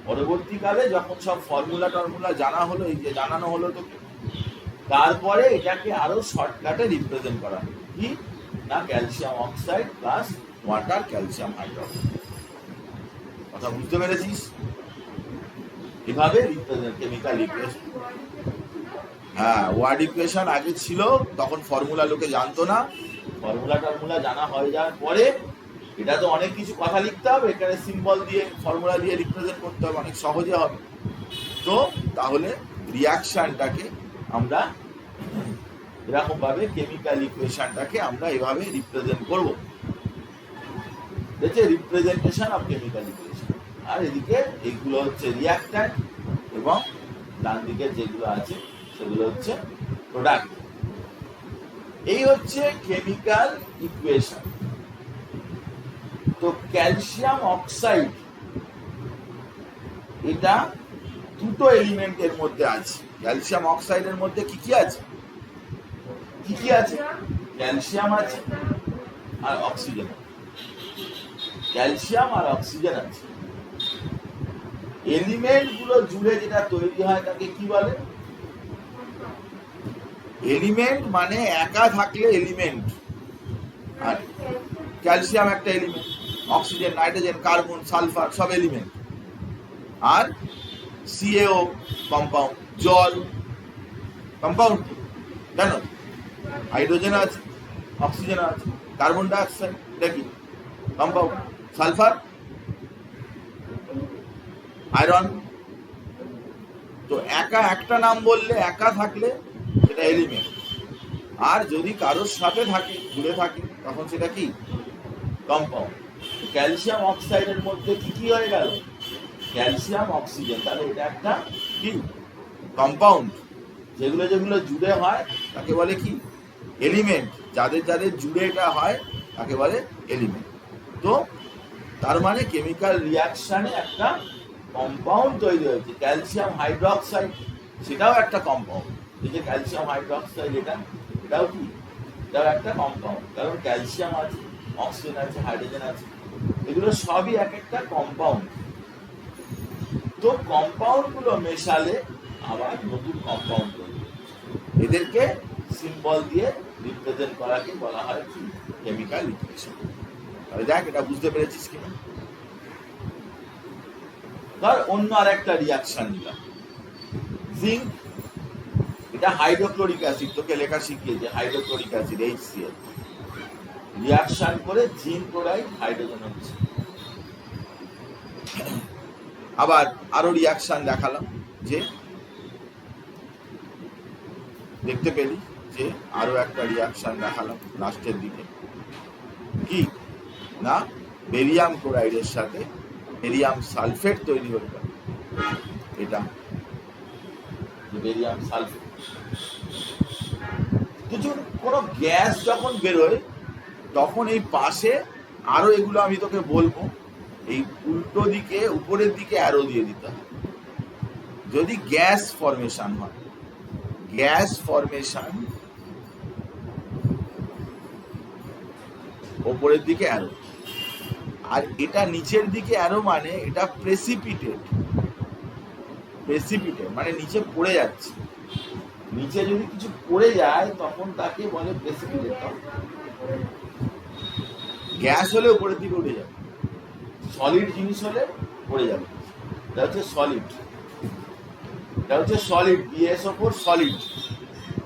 পরবর্তীকালে যখন সব ফর্মুলা টর্মুলা জানা হলো, এই যে জানানো হলো তোকে, তারপরে এটাকে আরো শর্টকাটে রিপ্রেজেন্ট করা হলো কি না, calcium oxide plus water calcium hydroxide. কথা বুঝতে পেরেছিস? এভাবে রিপ্রেজেন্ট কেমিক্যাল ইকুয়েশন। হ্যাঁ, ওয়ার্ড ইকুয়েশন আগে ছিল, তখন ফর্মুলা লোকে জানতো না। ফর্মুলা টর্মুলা জানা হয়ে যাওয়ার পরে এটা তো অনেক কিছু কথা লিখতে হবে, এখানে সিম্বল দিয়ে ফর্মুলা দিয়ে রিপ্রেজেন্ট করতে হবে, অনেক সহজে হবে। তো তাহলে রিয়াকশনটাকে আমরা এরকম ভাবে, কেমিক্যাল ইকুয়েশনটাকে আমরা এভাবে রিপ্রেজেন্ট করব। দেখছে রিপ্রেজেন্টেশন অফ কেমিক্যাল ইকুয়েশন। আর এদিকে এইগুলো হচ্ছে রিয়াক্ট্যান্ট এবং ডান দিকে যেগুলো আছে সেগুলো হচ্ছে প্রোডাক্ট। এই হচ্ছে কেমিক্যাল ইকুয়েশন। তো ক্যালসিয়াম অক্সাইড এটা দুটো এলিমেন্টের মধ্যে আছে। ক্যালসিয়াম অক্সাইডের মধ্যে কি কি আছে? কি কি আছে? ক্যালসিয়াম আছে আর অক্সিজেন। ক্যালসিয়াম আর অক্সিজেন আছে। এলিমেন্ট গুলো জুড়ে যেটা তৈরি হয় তাকে কি বলে? এলিমেন্ট মানে একা থাকলে এলিমেন্ট। আর ক্যালসিয়াম একটা element, oxygen, nitrogen, carbon, sulphur সব এলিমেন্ট। আর CaO কম্পাউন্ড, জল কম্পাউন্ড। জানো হাইড্রোজেন আছে, অক্সিজেন আছে, কার্বন ডাই অক্সাইড এটা কি কম্পাউন্ড, সালফার আয়রন। তো একা একটা নাম বললে, একা থাকলে সেটা এলিমেন্ট, আর যদি কারোর সাথে থাকে, জুড়ে থাকে, তখন সেটা কি কম্পাউন্ড। ক্যালসিয়াম অক্সাইডের মধ্যে কি কি হয়ে গেল? ক্যালসিয়াম অক্সিজেন, তাহলে এটা একটা কি কম্পাউন্ড। যেগুলো যেগুলো জুড়ে হয় তাকে বলে কি এলিমেন্ট। যাদের যাদের জুড়ে এটা হয় তাকে বলে এলিমেন্ট। তো তার মানে কেমিক্যাল রিয়াকশনে একটা কম্পাউন্ড তৈরি হয়েছে, ক্যালসিয়াম হাইড্রোক্সাইড, সেটাও একটা কম্পাউন্ড। এই যে ক্যালসিয়াম হাইড্রোক্সাইড এটাও কি, এটাও একটা কম্পাউন্ড। কারণ ক্যালসিয়াম আছে, অক্সিজেন আছে, হাইড্রোজেন আছে, এগুলো সবই এক একটা কম্পাউন্ড। তো কম্পাউন্ড গুলো মেশালে আবার নতুন কম্পাউন্ড তৈরি। এদেরকে সিম্বল দিয়ে রিপ্রেজেন্ট করাকে বলা হয় কি কেমিক্যাল ইকুয়েশন। তাহলে দেখ এটা বুঝতে পেরেছিস কিনা। ধর অন্য আর একটা রিয়াকশন নিলাম, জিঙ্ক, এটা হাইড্রোক্লোরিক অ্যাসিড, তোকে লেখা শিখিয়েছে হাইড্রোক্লোরিক অ্যাসিড HCl, রিয়াকশন করে জিঙ্ক ক্লোরাইড হাইড্রোজেন হচ্ছে। আবার আরো রিয়াকশন দেখালাম, যে দেখতে পেলি যে আরো একটা রিয়াকশন দেখালাম লাস্টের দিকে, কি না বেরিয়াম ক্লোরাইডের সাথে বেরিয়াম সালফেট তৈরি হয়ে গেল। এটা বেরিয়াম সালফেট। কোনো গ্যাস যখন বেরোয় তখন এই পাশে আরো, এগুলো আমি তোকে বলবো, এই উল্টো দিকে উপরের দিকে অ্যারো দিয়ে দিতে হবে। যদি গ্যাস ফরমেশন হয়, গ্যাস ফরমেশন উপরের দিকে অ্যারো, আর এটা নিচের দিকে অ্যারো, মানে এটা প্রেসিপিটেট। প্রেসিপিটেট মানে নিচে পড়ে যাচ্ছে। নিচে যদি কিছু পড়ে যায় তখন তাকে বলে প্রেসিপিটেট। গ্যাস হলে উপরের দিকে উঠে যাবে, সলিড জিনিস হলে পড়ে যাবে। এটা হচ্ছে সলিড, এটা হচ্ছে সলিড, BSO4 সলিড,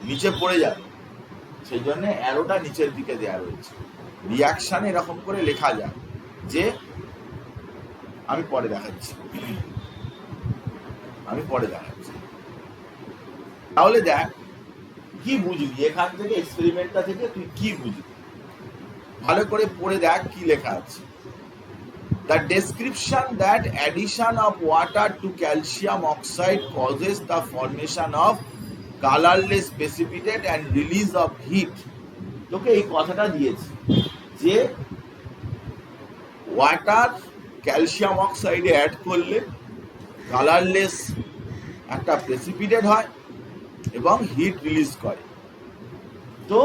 নিচে পড়ে যাবে। সেই জন্য অ্যারোটা নিচের দিকে দেওয়া রয়েছে। রিয়াকশানে এরকম করে লেখা যায়, যে আমি পরে দেখাচ্ছি। তাহলে দেখ কি বুঝলি এখান থেকে, এক্সপেরিমেন্টটা থেকে তুই কি বুঝলি, ভালো করে পড়ে দেখ কি লেখা আছে। The description that addition of water to calcium oxide causes the formation of colorless precipitate and release of heat. তোকে এই কথাটা দিয়েছি যে ওয়াটার ক্যালসিয়াম অক্সাইডে অ্যাড করলে কালারলেস একটা প্রেসিপিটেট হয় এবং হিট রিলিজ করে। তো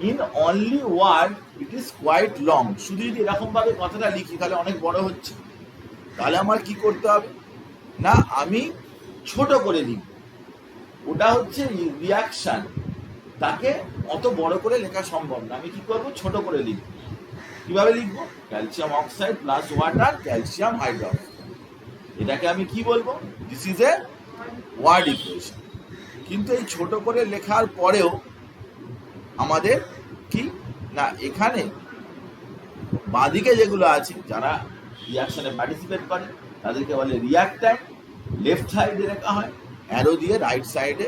in only word it is quite long. শুধু যদি এরকম ভাবে কথাটা লিখি তাহলে অনেক বড় হচ্ছে, তাহলে আমার কি করতে হবে না আমি ছোট করে লিখব। ওটা হচ্ছে রিয়াকশন, তাকে অত বড় করে লেখা সম্ভব না, আমি কি করব ছোট করে লিখব। কিভাবে লিখবো? Calcium oxide plus water calcium hydroxide, এটাকে আমি কি বলবো? This is a word equation. কিন্তু এই ছোট করে লেখার পরেও আমাদের কি না এখানে বাঁদিকে যেগুলো আছে যারা রিয়াকশনে পার্টিসিপেট করে তাদেরকে বলে রিয়াক্ট্যান্ট, লেফট সাইডে লেখা হয়, অ্যারো দিয়ে রাইট সাইডে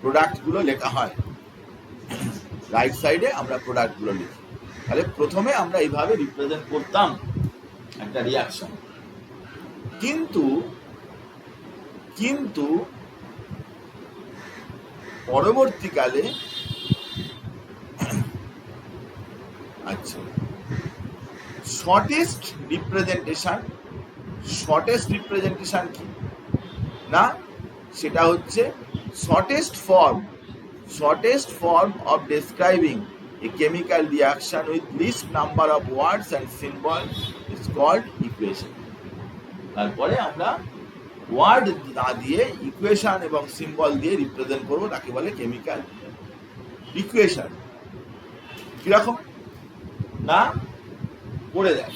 প্রোডাক্টগুলো লেখা হয়, রাইট সাইডে আমরা প্রোডাক্টগুলো লিখি। তাহলে প্রথমে আমরা এইভাবে রিপ্রেজেন্ট করতাম একটা রিয়াকশন। কিন্তু কিন্তু পরবর্তীকালে আচ্ছা শর্টেস্ট রিপ্রেজেন্টেশন কি না, সেটা হচ্ছে shortest form of describing a chemical reaction with least number of words and symbols is called equation. তারপরে আমরা ওয়ার্ড না দিয়ে ইকুয়েশন এবং সিম্বল দিয়ে রিপ্রেজেন্ট করবো, তাকে বলে কেমিক্যাল ইকুয়েশন। কিরকম না করে দেয়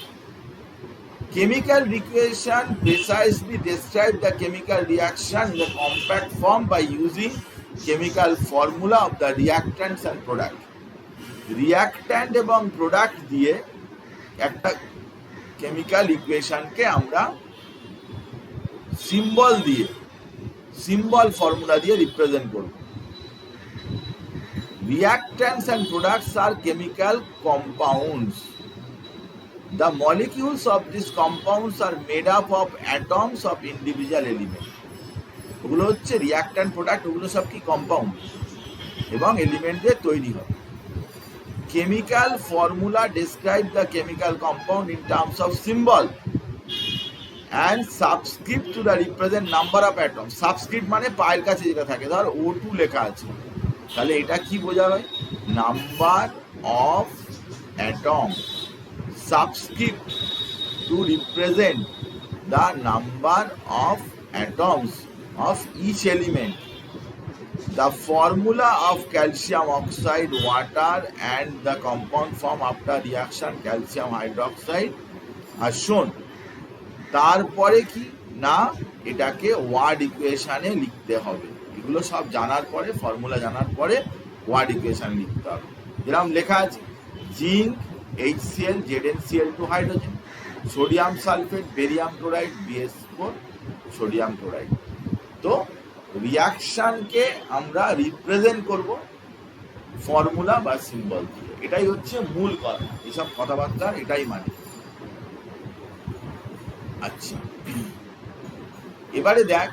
chemical equation precisely describe the chemical reaction in the compact form by using chemical formula of the reactants and product. Reactant এবং প্রোডাক্ট দিয়ে একটা কেমিক্যাল ইকুয়েশনকে আমরা সিম্বল ফর্মুলা দিয়ে রিপ্রেজেন্ট করব। Reactants and products are chemical compounds. The molecules of these compounds are made up of atoms of individual elements. ওগুলো হচ্ছে reactant product, ওগুলো সব কি কম্পাউন্ড এবং এলিমেন্ট দিয়ে তৈরি হয়। Chemical formula describe the chemical compound in terms of symbol and subscript to the represent number of atom. Subscript মানে পায়ের কাছে যেটা থাকে, ধর O2 লেখা আছে, তাহলে এটা কি বোঝা হয়? Number of atom. Subscript to represent the number of atoms of each element. The formula of calcium oxide, water and the compound form after reaction calcium hydroxide are shown. তারপরে কি না এটাকে ওয়ার্ড ইকুয়েশনে লিখতে হবে। এগুলো সব জানার পরে, ফর্মুলা জানার পরে ওয়ার্ড ইকুয়েশন লিখতে হবে। যেরকম লেখা আছে zinc HCl ZnCl2 hydrogen, sodium sulphate barium chloride BS4 sodium chloride. তো রিয়াকশনকে আমরা রিপ্রেজেন্ট করব ফর্মুলা বা সিম্বল দিয়ে, এটাই হচ্ছে মূল কথা। এসব কথাবার্তা এটাই মানে। আচ্ছা, এবারে দেখ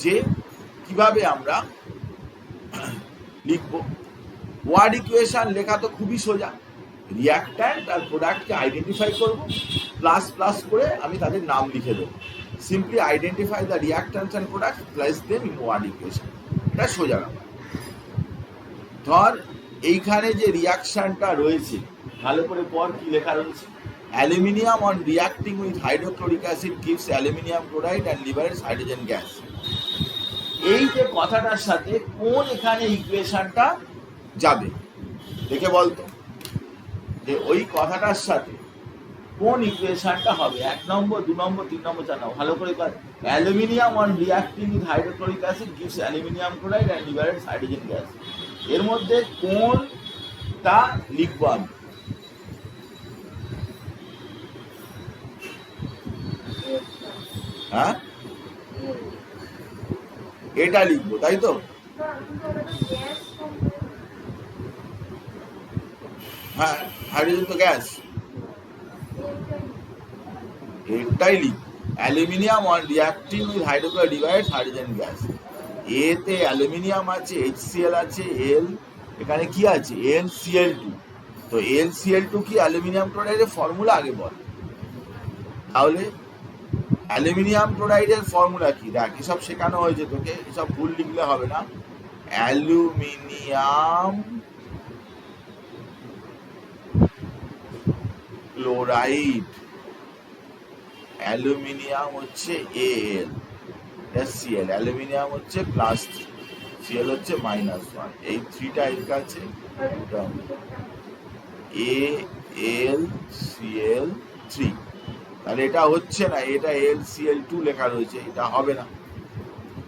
যে কিভাবে আমরা লিখব। ওয়ার্ড ইকুয়েশন লেখা তো খুবই সোজা। রিয়াক্ট্যান্ট আর প্রোডাক্টকে আইডেন্টিফাই করব, প্লাস প্লাস করে আমি তাদের নাম লিখে দেবো। Simply identify the reactants and product, place them in word equation. এটা সোজা ব্যাপার। ধর এইখানে যে রিয়াকশনটা রয়েছে ভালো করে পর কি লেখা রয়েছে, aluminium on reacting with hydrochloric acid gives aluminium chloride and liberates hydrogen gas. এই যে কথাটার সাথে কোন এখানে ইকুয়েশনটা যাবে দেখে বলতো, যে ওই কথাটার সাথে কোন ইকুয়েশনটা হবে, 1 নম্বর 2 নম্বর 3 নম্বর 4 নম্বর, ভালো করে কর। Aluminium on reacting with hydrochloric acid gives aluminium chloride and liberates hydrogen gas. এর মধ্যে কোনটা লিখবো আমি? হ্যাঁ, এটা লিখবো, তাই তো? হ্যাঁ, হাইড্রোজেন তো গ্যাস। এটাই লিখ, aluminium on reacting with hydrochloride divide hydrogen gas. এতে অ্যালুমিনিয়াম আছে, HCl আছে, এখানে কি আছে, LCl2। তো LCl2 কি অ্যালুমিনিয়াম ক্লোরাইডের ফর্মুলা আগে বল। তাহলে অ্যালুমিনিয়াম ক্লোরাইডের ফর্মুলা কি, দেখ এসব শেখানো হয়েছে তোকে, এসব ভুল লিখলে হবে না। অ্যালুমিনিয়াম ক্লোরাইড, অ্যালুমিনিয়াম হচ্ছে Al, Cl, অ্যালুমিনিয়াম হচ্ছে +3, Cl হচ্ছে -1, এই 3টা এর কাছে AlCl3। তাহলে এটা হচ্ছে না, এটা LCl2 লেখা রয়েছে, এটা হবে না।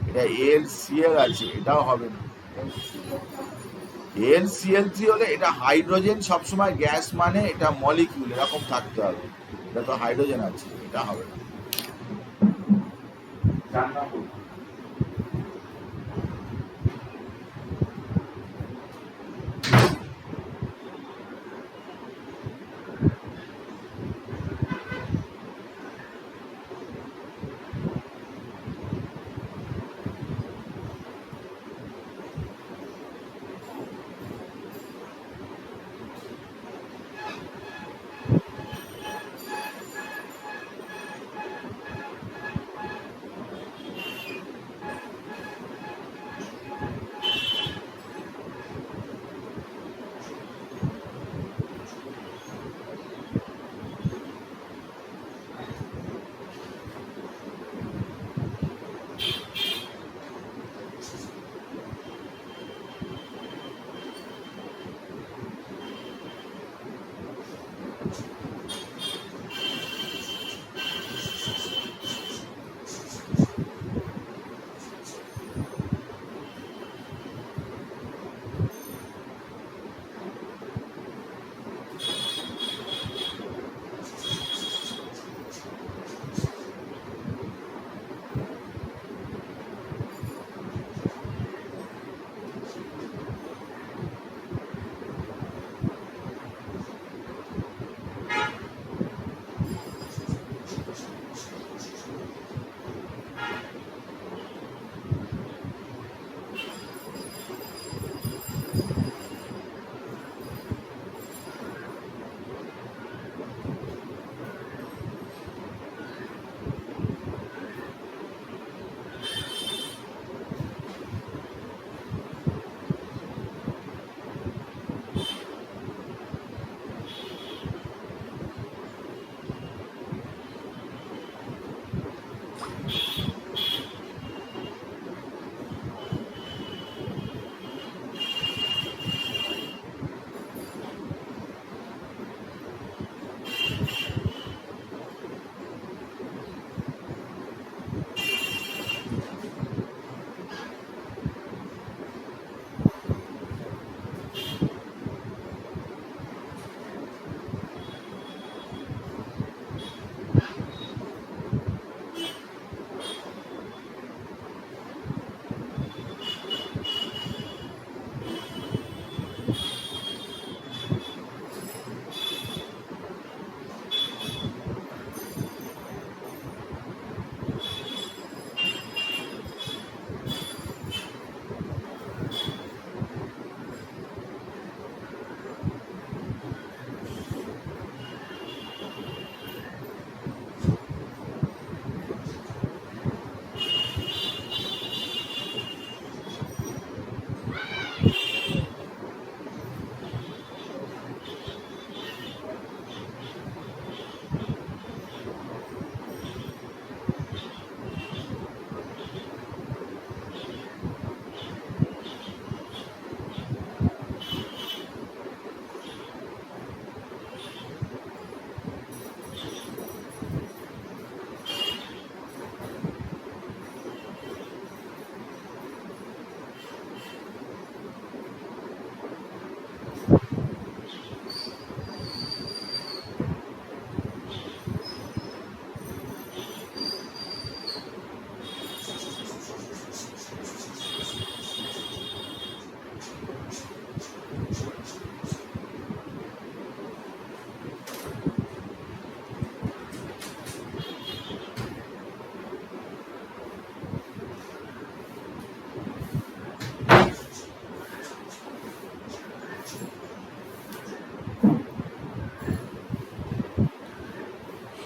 এটা LCl আছে, এটাও হবে না। LCl3 হলে এটা হাইড্রোজেন, সবসময় গ্যাস মানে এটা মলিকিউল এরকম থাকতে হবে, এটা তো হাইড্রোজেন আছে, এটা হবে না।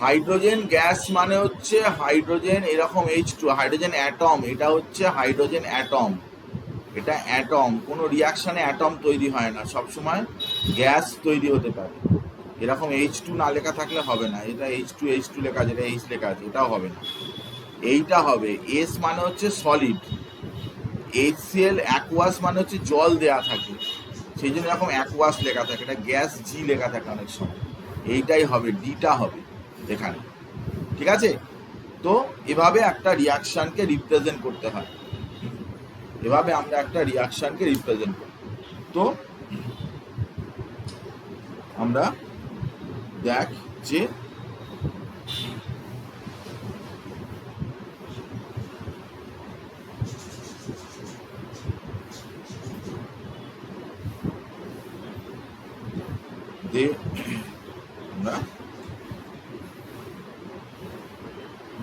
হাইড্রোজেন গ্যাস মানে হচ্ছে হাইড্রোজেন এরকম H2, হাইড্রোজেন অ্যাটম, এটা হচ্ছে হাইড্রোজেন অ্যাটম, এটা অ্যাটম। কোনো রিয়াকশনে অ্যাটম তৈরি হয় না, সবসময় গ্যাস তৈরি হতে পারে। এরকম H2 না লেখা থাকলে হবে না, এটা H2 লেখা, যেটা H লেখা আছে এটাও হবে না, এইটা হবে। S মানে হচ্ছে সলিড, HCl অ্যাকুয়াস মানে হচ্ছে জল দেয়া থাকে, সেই জন্য এরকম অ্যাকুয়াস লেখা থাকে, এটা গ্যাস জি লেখা থাকে অনেক সময়, এইটাই হবে, ডিটা হবে এখানে, ঠিক আছে? তো এভাবে একটা রিয়াকশনকে রিপ্রেজেন্ট করতে হয়, এভাবে আমরা একটা রিয়াকশনকে রিপ্রেজেন্ট করি। তো আমরা দেখ যে আমরা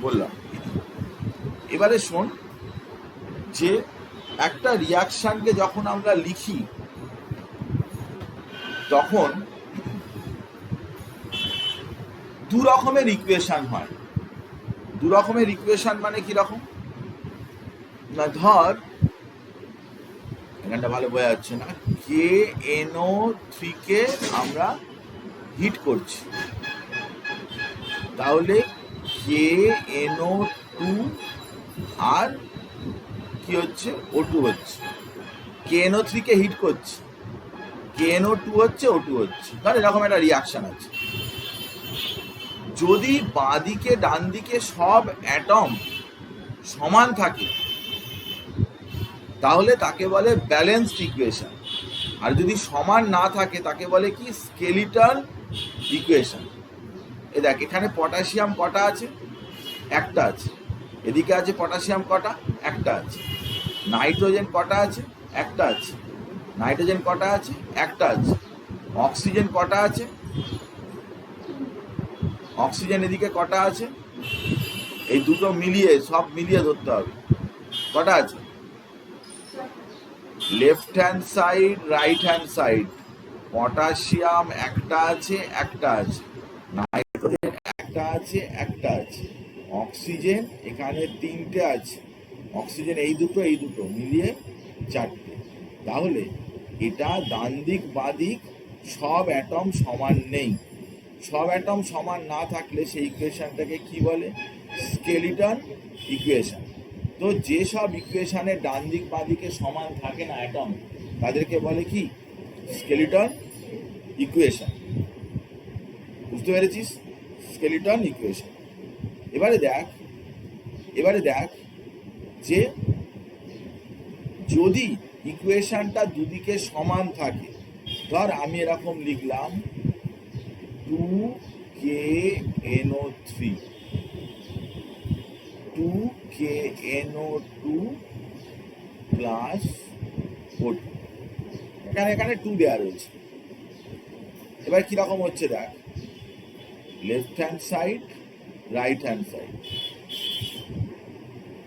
বললাম, এবারে শোন যে একটা রিয়াকশনকে যখন আমরা লিখি তখন দু রকমের ইকুয়েশন হয়। দু রকমের ইকুয়েশন মানে কি রকম না, ধর এখানটা ভালো বোঝা যাচ্ছে না, KNO3 কে আমরা হিট করছি, তাহলে KNO2 আর কি হচ্ছে, O2 হচ্ছে। KNO3 কে হিট করছি, KNO2 হচ্ছে, O2 হচ্ছে, ধর এরকম একটা রিয়াকশন আছে। যদি বাঁদিকে ডান দিকে সব অ্যাটম সমান থাকে তাহলে তাকে বলে ব্যালেন্সড ইকুয়েশন, আর যদি সমান না থাকে তাকে বলে কি, স্কেলিটন ইকুয়েশন। এ দেখ এখানে পটাশিয়াম কটা আছে, একটা আছে, এদিকে আছে পটাশিয়াম কটা, একটা আছে। নাইট্রোজেন কটা আছে, একটা আছে। নাইট্রোজেন কটা আছে, একটা আছে। অক্সিজেন কটা আছে, অক্সিজেন এদিকে কটা আছে, এই দুটো মিলিয়ে, সব মিলিয়ে ধরতে হবে কটা আছে, left hand side right hand side. Potassium একটা আছে, একটা আছে। নাইট্রোজেন একটা আছে, একটা আছে। অক্সিজেন এখানে তিনটে আছে, অক্সিজেন এই দুটো মিলিয়ে চারটে। তাহলে এটা ডান দিক বাঁ দিক সব অ্যাটম সমান নেই, সব অ্যাটম সমান না থাকলে সেই ইকুয়েশনটাকে কি বলে, স্কেলিটন ইকুয়েশন। তো যেসব ইকুয়েশনে ডান দিক বাঁ দিকে সমান থাকে না অ্যাটম, তাদেরকে বলে কি, স্কেলিটন ইকুয়েশন। বুঝতে পেরেছিস, স্কেলিটন ইকুয়েশন। এবারে দেখ যে যদি ইকুয়েশনটা দুদিকে সমান থাকে, ধর আমি এরকম লিখলাম 2KNO3 2KNO2 প্লাস O2, এখানে 2 দেওয়া রয়েছে। এবার কিরকম হচ্ছে দেখ, left hand side right hand side.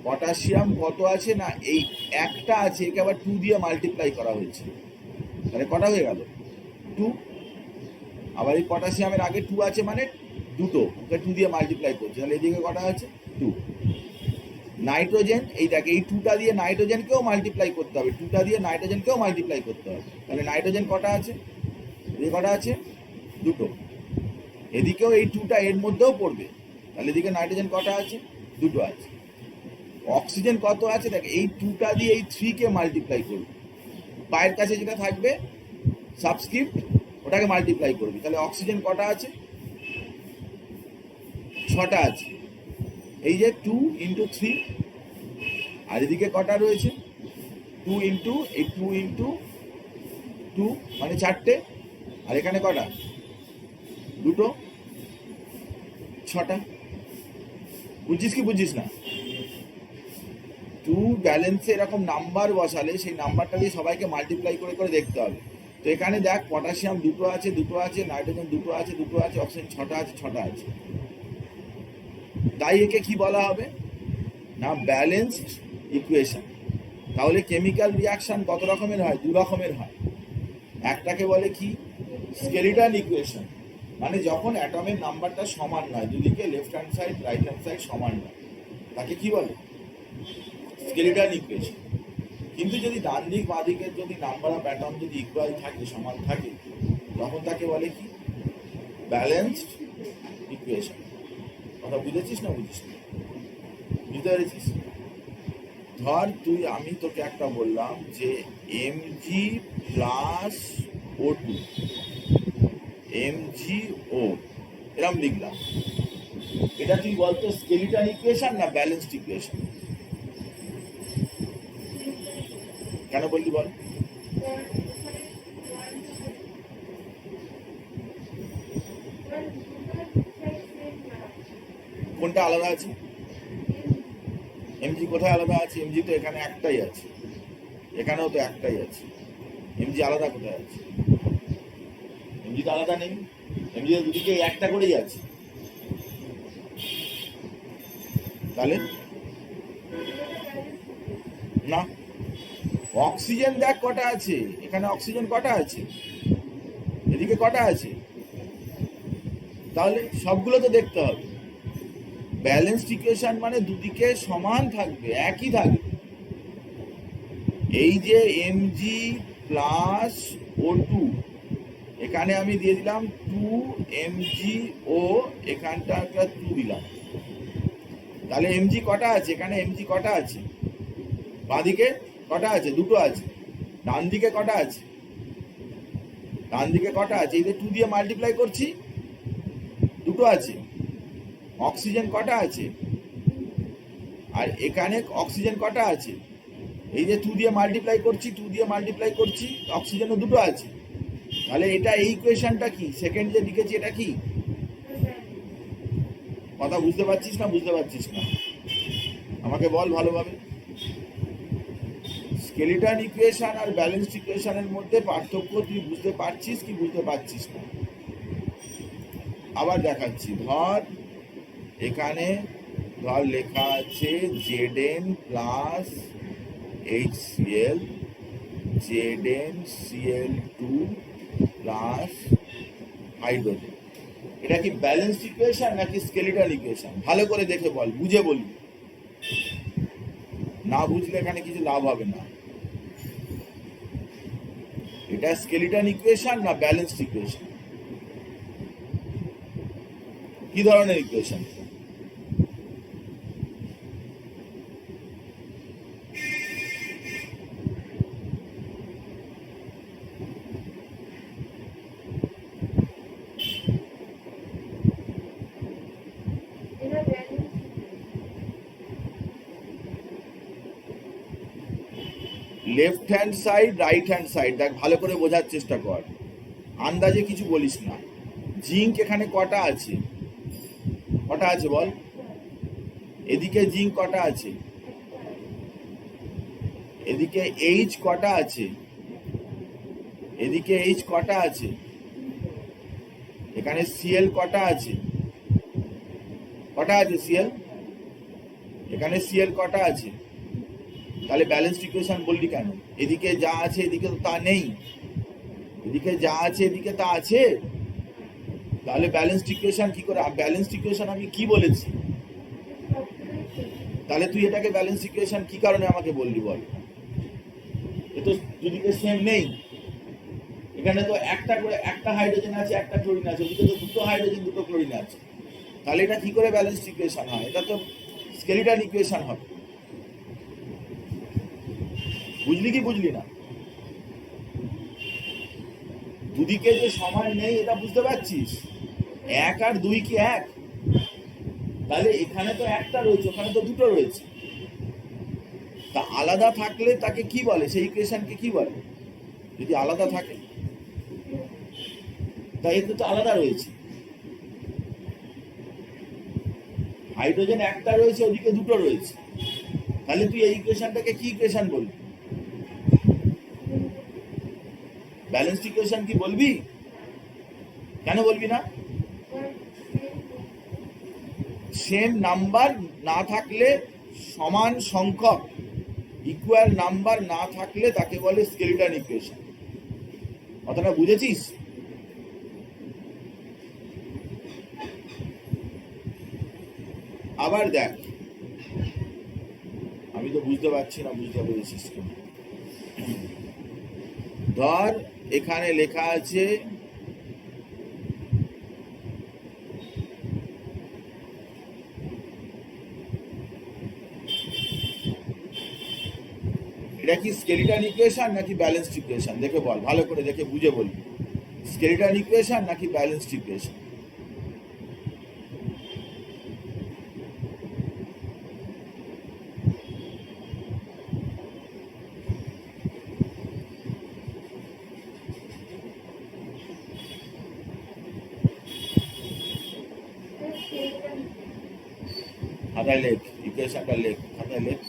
Potassium কত আছে না, এই একটা আছে, একে আবার 2 দিয়ে মাল্টিপ্লাই করা হয়েছে, তাহলে কটা হয়ে গেল, 2। আবার এই পটাশিয়ামের আগে 2 আছে মানে দুটো, ওকে 2 দিয়ে মাল্টিপ্লাই করছে, তাহলে এদিকে কটা আছে, 2। নাইট্রোজেন এই দেখ, এই 2টা দিয়ে নাইট্রোজেনকেও মাল্টিপ্লাই করতে হবে, 2টা দিয়ে নাইট্রোজেনকেও মাল্টিপ্লাই করতে হবে, তাহলে নাইট্রোজেন কটা আছে, এদিকে কটা আছে, দুটো। এদিকেও এই 2টা এর মধ্যেও পড়বে, তাহলে এদিকে নাইট্রোজেন কটা আছে, দুটো আছে। অক্সিজেন কত আছে দেখ, এই 2টা দিয়ে এই 3 কে মাল্টিপ্লাই করবে, পায়ের কাছে যেটা থাকবে সাবস্ক্রিপ্ট ওটাকে মাল্টিপ্লাই করবি, তাহলে অক্সিজেন কটা আছে, 6টা আছে। এই যে 2 ইন্টু 3, আর এদিকে কটা রয়েছে, 2 ইন্টু এই 2 ইন্টু 2 মানে 4টে, আর এখানে কটা, দুটো, 6টা। বুঝছিস কি বুঝছিস না? 2 ব্যালেন্সে এরকম নাম্বার বসালে সেই নাম্বারটা দিয়ে সবাইকে মাল্টিপ্লাই করে করে দেখতে হবে। তো এখানে দেখ পটাশিয়াম দুটো আছে, নাইট্রোজেন দুটো আছে, অক্সিজেন 6টা আছে, 6টা আছে। তাই একে কি বলা হবে না, ব্যালেন্সড ইকুয়েশন। তাহলে কেমিক্যাল রিয়াকশন কত রকমের হয়, 2 রকমের হয়। একটাকে বলে কি, স্কেলিটন ইকুয়েশন, মানে যখন অ্যাটমের নাম্বারটা সমান নয়, দুদিকে left hand side right hand side সমান নয়, তাকে কি বলে? Skeleton equation. কিন্তু যদি ডান দিক বাঁ দিকের যদি নাম্বার অফ অ্যাটম যদি ইকুয়াল থাকে, সমান থাকে, তখন তাকে বলে কি? Balanced equation. কথা বুঝেছিস না বুঝিস না? বুঝতে পেরেছিস? ধর আমি তোকে একটা বললাম যে mg প্লাস O2 MgO এরকম লিখলাম, এটা তুই বলতো স্কেলিটন ইকুয়েশন না ব্যালেন্সড ইকুয়েশন? কেন বললি বল? কোনটা আলাদা আছে? এমজি কোথায় আলাদা আছে? এমজি তো এখানে একটাই আছে, এখানেও তো একটাই আছে। এমজি আলাদা কোথায় আছে? এমজি তো আলাদা নেই, এমজি দুদিকে একটা করেই আছে। তাহলে না, অক্সিজেন দেখ কটা আছে, এখানে অক্সিজেন কটা আছে, এদিকে কটা আছে, তাহলে সবগুলো তো দেখতে হবে। ব্যালেন্সড ইকুয়েশন মানে দুদিকে সমান থাকবে, একই থাকবে। এই যে mg প্লাস O2, এখানে আমি দিয়ে দিলাম 2mgO, এখানটা একটা 2 দিলাম, তাহলে mg কটা আছে? এখানে mg কটা আছে? বাঁদিকে কটা আছে? দুটো আছে। ডান দিকে কটা আছে? ডান দিকে কটা আছে? এই যে 2 দিয়ে মাল্টিপ্লাই করছি, দুটো আছে। অক্সিজেন কটা আছে? আর এখানে অক্সিজেন কটা আছে? এই যে 2 দিয়ে মাল্টিপ্লাই করছি, 2 দিয়ে মাল্টিপ্লাই করছি, অক্সিজেনও দুটো আছে। তাহলে এটা এই ইকুয়েশনটা কি? সেকেন্ড যে লিখেছি এটা কি? কথা বুঝতে পারছিস না বুঝতে পারছিস না? আমাকে বল ভালোভাবে। স্কেলিটন ইকুয়েশন আর ব্যালেন্সড ইকুয়েশনের মধ্যে পার্থক্য তুই বুঝতে পারছিস কি বুঝতে পারছিস না? আবার দেখাচ্ছি। ধর এখানে ধর লেখা আছে Zn plus HCl, ZnCl2 plus hydrogen. এটা কি ব্যালেন্সড ইকুয়েশন নাকি স্কেলিটন ইকুয়েশন? ভালো করে দেখে বল, বুঝে বলবি, না বুঝলে এখানে কিছু লাভ হবে না। এটা স্কেলিটন ইকুয়েশন না ব্যালেন্সড ইকুয়েশন? কি ধরনের equation? Left hand side right hand side দেখ, ভালো করে বোঝার চেষ্টা কর, আন্দাজে কিছু বলিস না। জিঙ্ক এখানে কটা আছে? কটা আছে বল? এদিকে জিঙ্ক কটা আছে? এদিকে এইচ কটা আছে? এদিকে এইচ কটা আছে? এখানে সিএল কটা আছে? কটা আছে সিএল? এখানে সিএল কটা আছে? তাহলে ব্যালেন্সড ইকুয়েশন বললি কেন? এদিকে যা আছে এদিকে তো তা নেই, এদিকে যা আছে এদিকে তা আছে, তাহলে ব্যালেন্সড ইকুয়েশন কি করে? ব্যালেন্সড ইকুয়েশন আমি কি বলেছি? তাহলে তুই এটাকে ব্যালেন্সড ইকুয়েশন কি কারণে আমাকে বললি বল? এ তো দুদিকে সেম নেই, এখানে তো একটা করে একটা হাইড্রোজেন আছে একটা ক্লোরিন আছে, ওদিকে তো দুটো হাইড্রোজেন দুটো ক্লোরিন আছে, তাহলে এটা কি করে ব্যালেন্সড ইকুয়েশন হয়? এটা তো স্কেলিটন ইকুয়েশন হবে। বুঝলি কি বুঝলি না? দুদিকে যে সমান নেই এটা বুঝতে পারছিস? 1 আর 2 কি এক? তাহলে এখানে তো একটা রয়েছে, ওখানে তো দুটো রয়েছে, তা আলাদা থাকলে তাকে কি বলে? সেই ইকুয়েশনকে কি বলে যদি আলাদা থাকে? তাই এতে তো আলাদা রয়েছে, হাইড্রোজেন একটা রয়েছে ওদিকে দুটো রয়েছে, তাহলে তুই এই ইকুয়েশনটাকে কি ইকুয়েশন বলবি? ব্যালেন্সড ইকুয়েশন কি বলবি? কেন বলবি না? সেম নাম্বার না থাকলে, সমান সংখ্যক ইকুয়াল নাম্বার না থাকলে তাকে বলে স্কেলিটন ইকুয়েশন। কথাটা বুঝেছিস? আবার দেখ, আমি তো বুঝতে পারছি না বুঝতে পেরেছিস কিনা। ধর এখানে লেখা আছে এটা কি স্কেলিটন ইকুয়েশন নাকি ব্যালেন্সড ইকুয়েশন, দেখে বল, ভালো করে দেখে বুঝে বলবি। স্কেলিটন ইকুয়েশন নাকি ব্যালেন্সড ইকুয়েশন? খাতায় লেখ, ইকুয়েশনটা লেখ, খাতায় লেখ।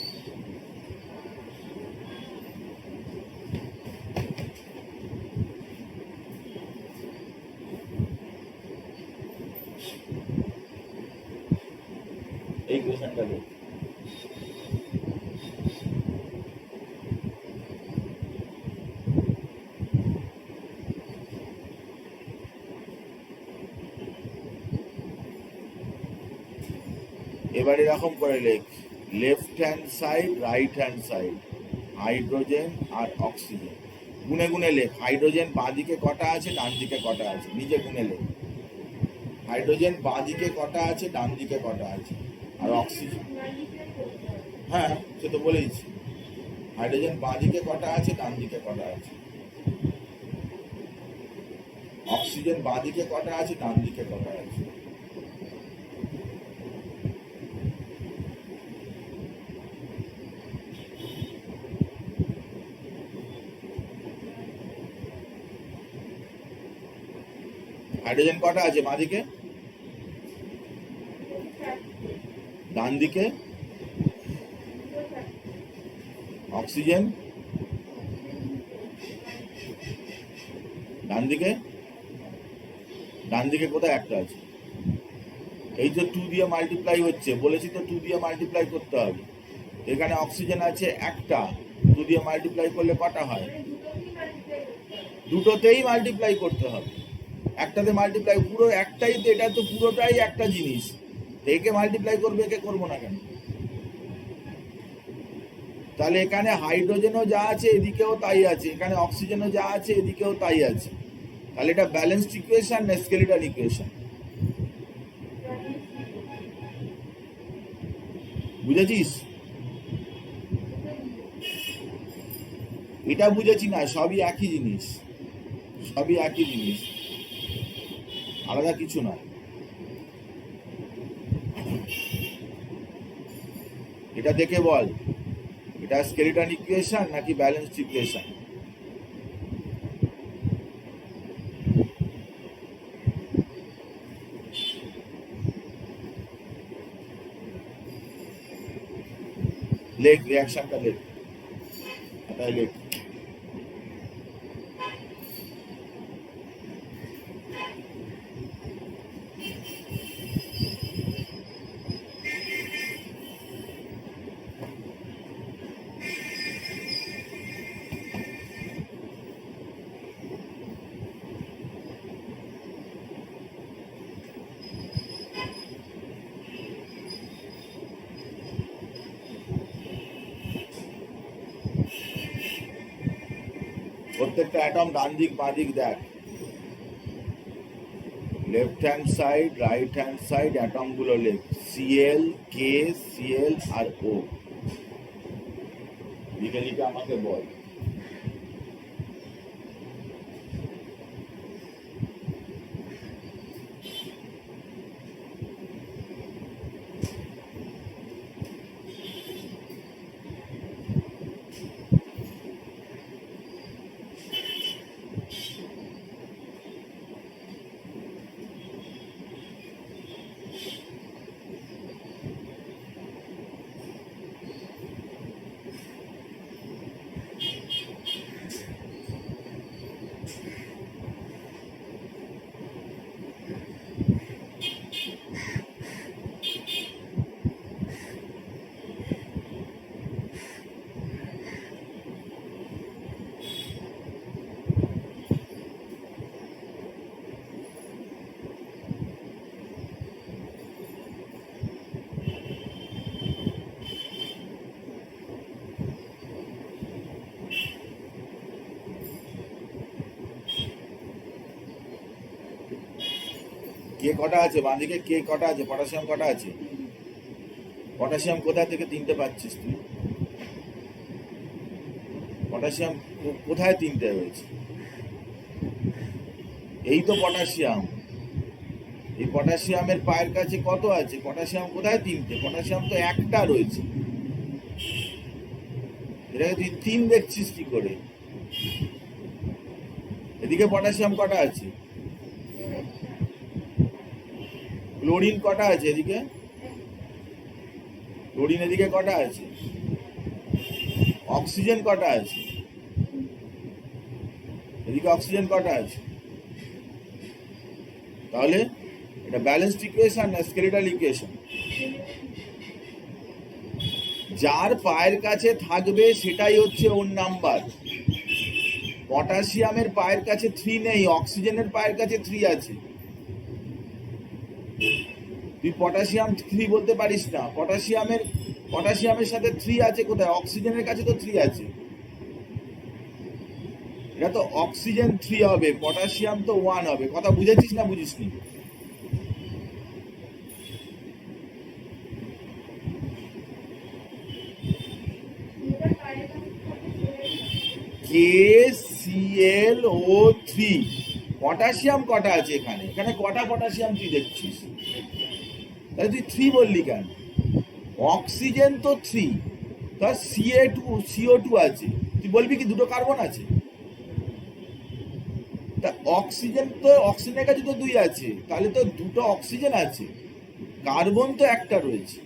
এই ইকুয়েশনটা লেখ। এবার এরকম করে লেখ, left hand side, right hand side, hydrogen আর অক্সিজেন। গুনে গুনে লেখ, হাইড্রোজেন বাঁ দিকে কটা আছে, ডান দিকে কটা আছে, নিজে গুনে লেখ। হাইড্রোজেন বাঁ দিকে কটা আছে, ডান দিকে কটা আছে, আর অক্সিজেন, হ্যাঁ সে তো বলেইছি, হাইড্রোজেন বাঁ দিকে কটা আছে, ডান দিকে কটা আছে, অক্সিজেন বাঁ দিকে কটা আছে, ডান দিকে কটা আছে। হাইড্রোজেন কটা আছে বাঁ দিকে, ডান দিকে অক্সিজেন, ডান দিকে, ডান দিকে কোথায় একটা আছে, এই তো 2 দিয়ে মাল্টিপ্লাই হচ্ছে, বলেছি তো 2 দিয়ে মাল্টিপ্লাই করতে হবে। এখানে অক্সিজেন আছে একটা, 2 দিয়ে মাল্টিপ্লাই করলে কটা হয়, দুটোতেই মাল্টিপ্লাই করতে হবে, একটাতে মাল্টিপ্লাই পুরো একটাই তো, এটা তো পুরোটাই একটা জিনিস, একে মাল্টিপ্লাই করবে, একে করবো না কেন? তাহলে এখানে হাইড্রোজেনও যা আছে এদিকেও তাই আছে, এখানে অক্সিজেনও যা আছে এদিকেও তাই আছে। তাহলে এটা ব্যালেন্সড ইকুয়েশন না স্কেলিটন ইকুয়েশন? বুঝেছিস? এটা বুঝেছি না, সবই একই জিনিস, সবই একই জিনিস, আলাদা কিছু নয়। এটা দেখে বল, এটা স্কেলিটন ইকুয়েশন নাকি ব্যালেন্সড ইকুয়েশন? লেখ, রিয়াকশনটা লেখ, তাই লেখ। প্রত্যেকটা অ্যাটম ডান দিক বাঁ দিক দেখ, left hand side, right hand side, atom গুলো লেখ, সিএল, কে, সিএল আর ও। লিখে লিখে আমাকে বল। কে কটা আছে বাঁদিকে, কে কটা আছে, পটাশিয়াম কটা আছে? পটাশিয়াম কোথা থেকে তিনটে পাচ্ছিস তুই? পটাশিয়াম কোথায় তিনটে রয়েছে? এই তো পটাশিয়াম, এই পটাশিয়ামের পায়ের কাছে কত আছে? পটাশিয়াম কোথায় তিনটে? পটাশিয়াম তো একটা রয়েছে, এটাকে তুই তিন দেখছিস কি করে? এদিকে পটাশিয়াম কটা আছে? ক্লোরিন কটা আছে এদিকে? ক্লোরিন এদিকে কটা আছে? অক্সিজেন কটা আছে এদিকে? অক্সিজেন কটা আছে? তাহলে এটা ব্যালেন্সড ইকুয়েশন না স্কেলিটাল ইকুয়েশন? যার পায়ের কাছে থাকবে সেটাই হচ্ছে ওর নাম্বার। পটাশিয়ামের পায়ের কাছে 3 নেই, অক্সিজেনের পায়ের কাছে 3 আছে। তুই পটাশিয়াম 3 বলতে পারিস না। পটাশিয়ামের সাথে 3 আছে কোথায়? অক্সিজেনের কাছে তো 3 আছে। এটা তো অক্সিজেন 3 হবে, পটাশিয়াম তো 1 হবে। কথা বুঝেছিস না বুঝিসনি? KClO3 পটাশিয়াম কটা আছে এখানে? এখানে কটা পটাশিয়াম তুই দেখছিস? তাহলে তুই 3 বললি কেন? অক্সিজেন তো 3, তার CO2 আছে, তুই বলবি কি দুটো কার্বন আছে? তা অক্সিজেনের কাছে তো 2 আছে, তাহলে তো দুটো অক্সিজেন আছে। কার্বন তো একটা রয়েছে,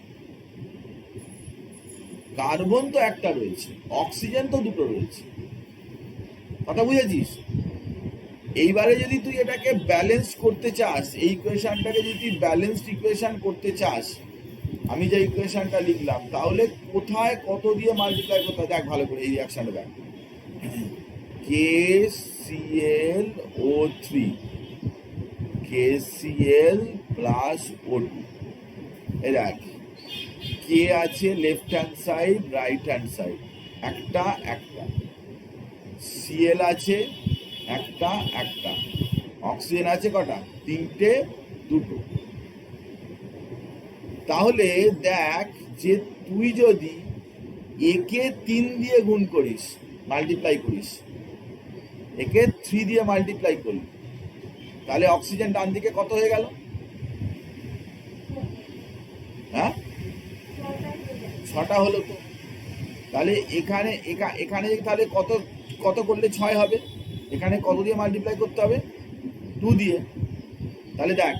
অক্সিজেন তো দুটো রয়েছে। কথা বুঝেছিস? এইবারে যদি তুই এটাকে ব্যালেন্স করতে চাস, এই ইকুয়েশনটাকে যদি তুই ব্যালেন্সড ইকুয়েশন করতে চাস, আমি যে ইকুয়েশনটা লিখলাম, তাহলে কোথায় কত দিয়ে মাল্টিপ্লাই করতে হয় দেখ ভালো করে। এই রিঅ্যাকশনটা দেখ, KCl প্লাস O2। এই দেখ, কে আছে left hand side, right hand side, একটা, Cl আছে একটা, অক্সিজেন আছে কটা? তিনটে, দুটো। তাহলে দেখ যে তুই যদি একে 3 দিয়ে গুণ করিস, মাল্টিপ্লাই করিস, একে 3 দিয়ে মাল্টিপ্লাই করলি, তাহলে অক্সিজেন ডান দিকে কত হয়ে গেল? হ্যাঁ, 6টা হলো তো। তাহলে এখানে তাহলে কত করলে 6 হবে? এখানে কত দিয়ে মাল্টিপ্লাই করতে হবে? 2 দিয়ে। তাহলে দেখ,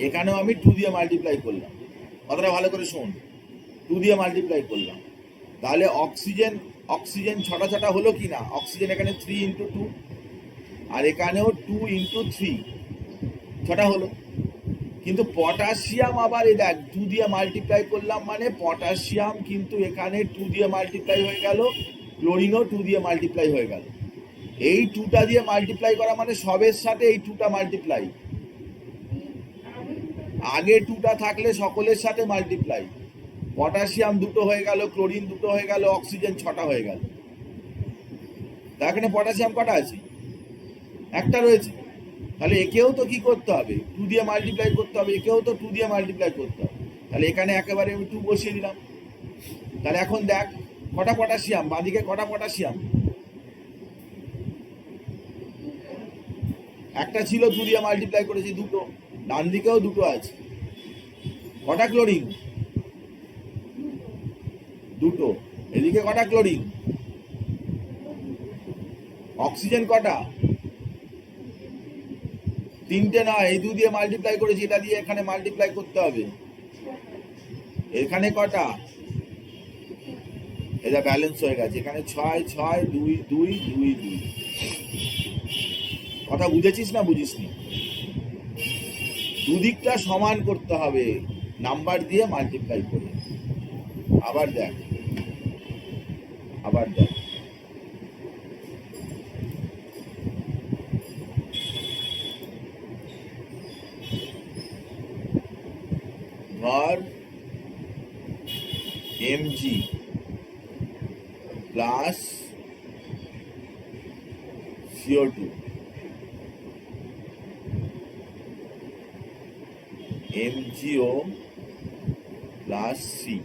এখানেও আমি 2 দিয়ে মাল্টিপ্লাই করলাম। কথাটা ভালো করে শোন, 2 দিয়ে মাল্টিপ্লাই করলাম, তাহলে অক্সিজেন 6টা হলো কি না? অক্সিজেন এখানে 3 × 2, আর এখানেও 2 × 3, 6টা হলো। কিন্তু পটাশিয়াম আবার এই দেখ 2 দিয়ে মাল্টিপ্লাই করলাম, মানে পটাশিয়াম কিন্তু এখানে 2 দিয়ে মাল্টিপ্লাই হয়ে গেল, ক্লোরিনও 2 দিয়ে মাল্টিপ্লাই হয়ে গেল। এই 2টা দিয়ে মাল্টিপ্লাই করা মানে সবের সাথে এই 2টা মাল্টিপ্লাই। আগে 2টা থাকলে সকলের সাথে মাল্টিপ্লাই। পটাশিয়াম 2টো হয়ে গেল, ক্লোরিন 2টো হয়ে গেল, অক্সিজেন 6টা হয়ে গেল। তা এখানে পটাশিয়াম কটা আছে? একটা রয়েছে। তাহলে একেও তো কি করতে হবে? 2 দিয়ে মাল্টিপ্লাই করতে হবে। একেও তো 2 দিয়ে মাল্টিপ্লাই করতে হবে। তাহলে এখানে একেবারে আমি 2 বসিয়ে দিলাম। তাহলে এখন দেখ কটা পটাশিয়াম, বাঁদিকে কটা পটাশিয়াম? একটা ছিল, 2 দিয়ে মাল্টিপ্লাই করেছি, দুটো। ডান দিকেও দুটো আছে। কটা ক্লোরিন? দুটো। এদিকে কটা ক্লোরিন? অক্সিজেন কটা? 3টে নয়, এই 2 দিয়ে মাল্টিপ্লাই করেছি, এটা দিয়ে এখানে মাল্টিপ্লাই করতে হবে। এখানে কটা? এটা ব্যালেন্স হয়ে গেছে। এখানে 6, 6, 2, 2, 2, 2। কথা বুঝেছিস না বুঝিসনি? দুদিকটা সমান করতে হবে নাম্বার দিয়ে মাল্টিপ্লাই করে। আবার দেখ, ধর mg plus CO2 এমজিও plus C,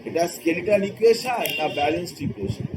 এটা স্কেলিটাল ইকুয়েশন না ব্যালেন্সড ইকুয়েশন?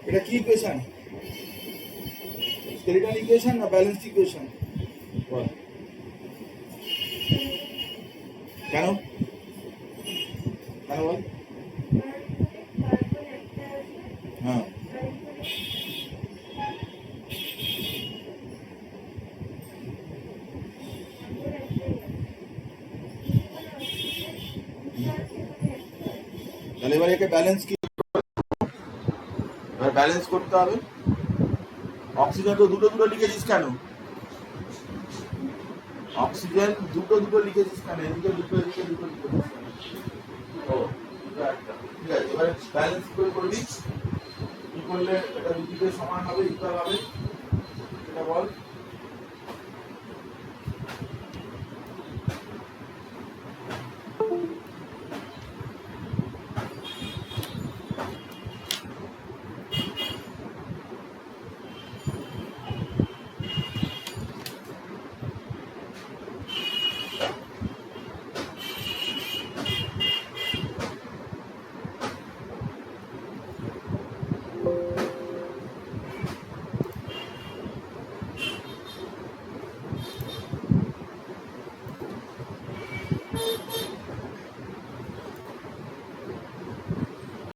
এটা কি ইকুয়েশন? স্কেলিটন ইকুয়েশন না ব্যালেন্স ইকুয়েশন? বল কেন কেন বল। হ্যাঁ তাহলে এবার একে ব্যালেন্স কি, এবার ব্যালেন্স করতে হবে। অক্সিজেন তো দুটো দুটো লিখেছিস কেন? অক্সিজেন দুটো দুটো লিখেছিস কেন? এদিকে দুটো এদিকে দুটো লিখেছিস কেন? ও ঠিক আছে, এবারে ব্যালেন্স করে করবি কি করলে এটা দুদিকে সমান হবে, ইকুয়াল হবে, এটা বল।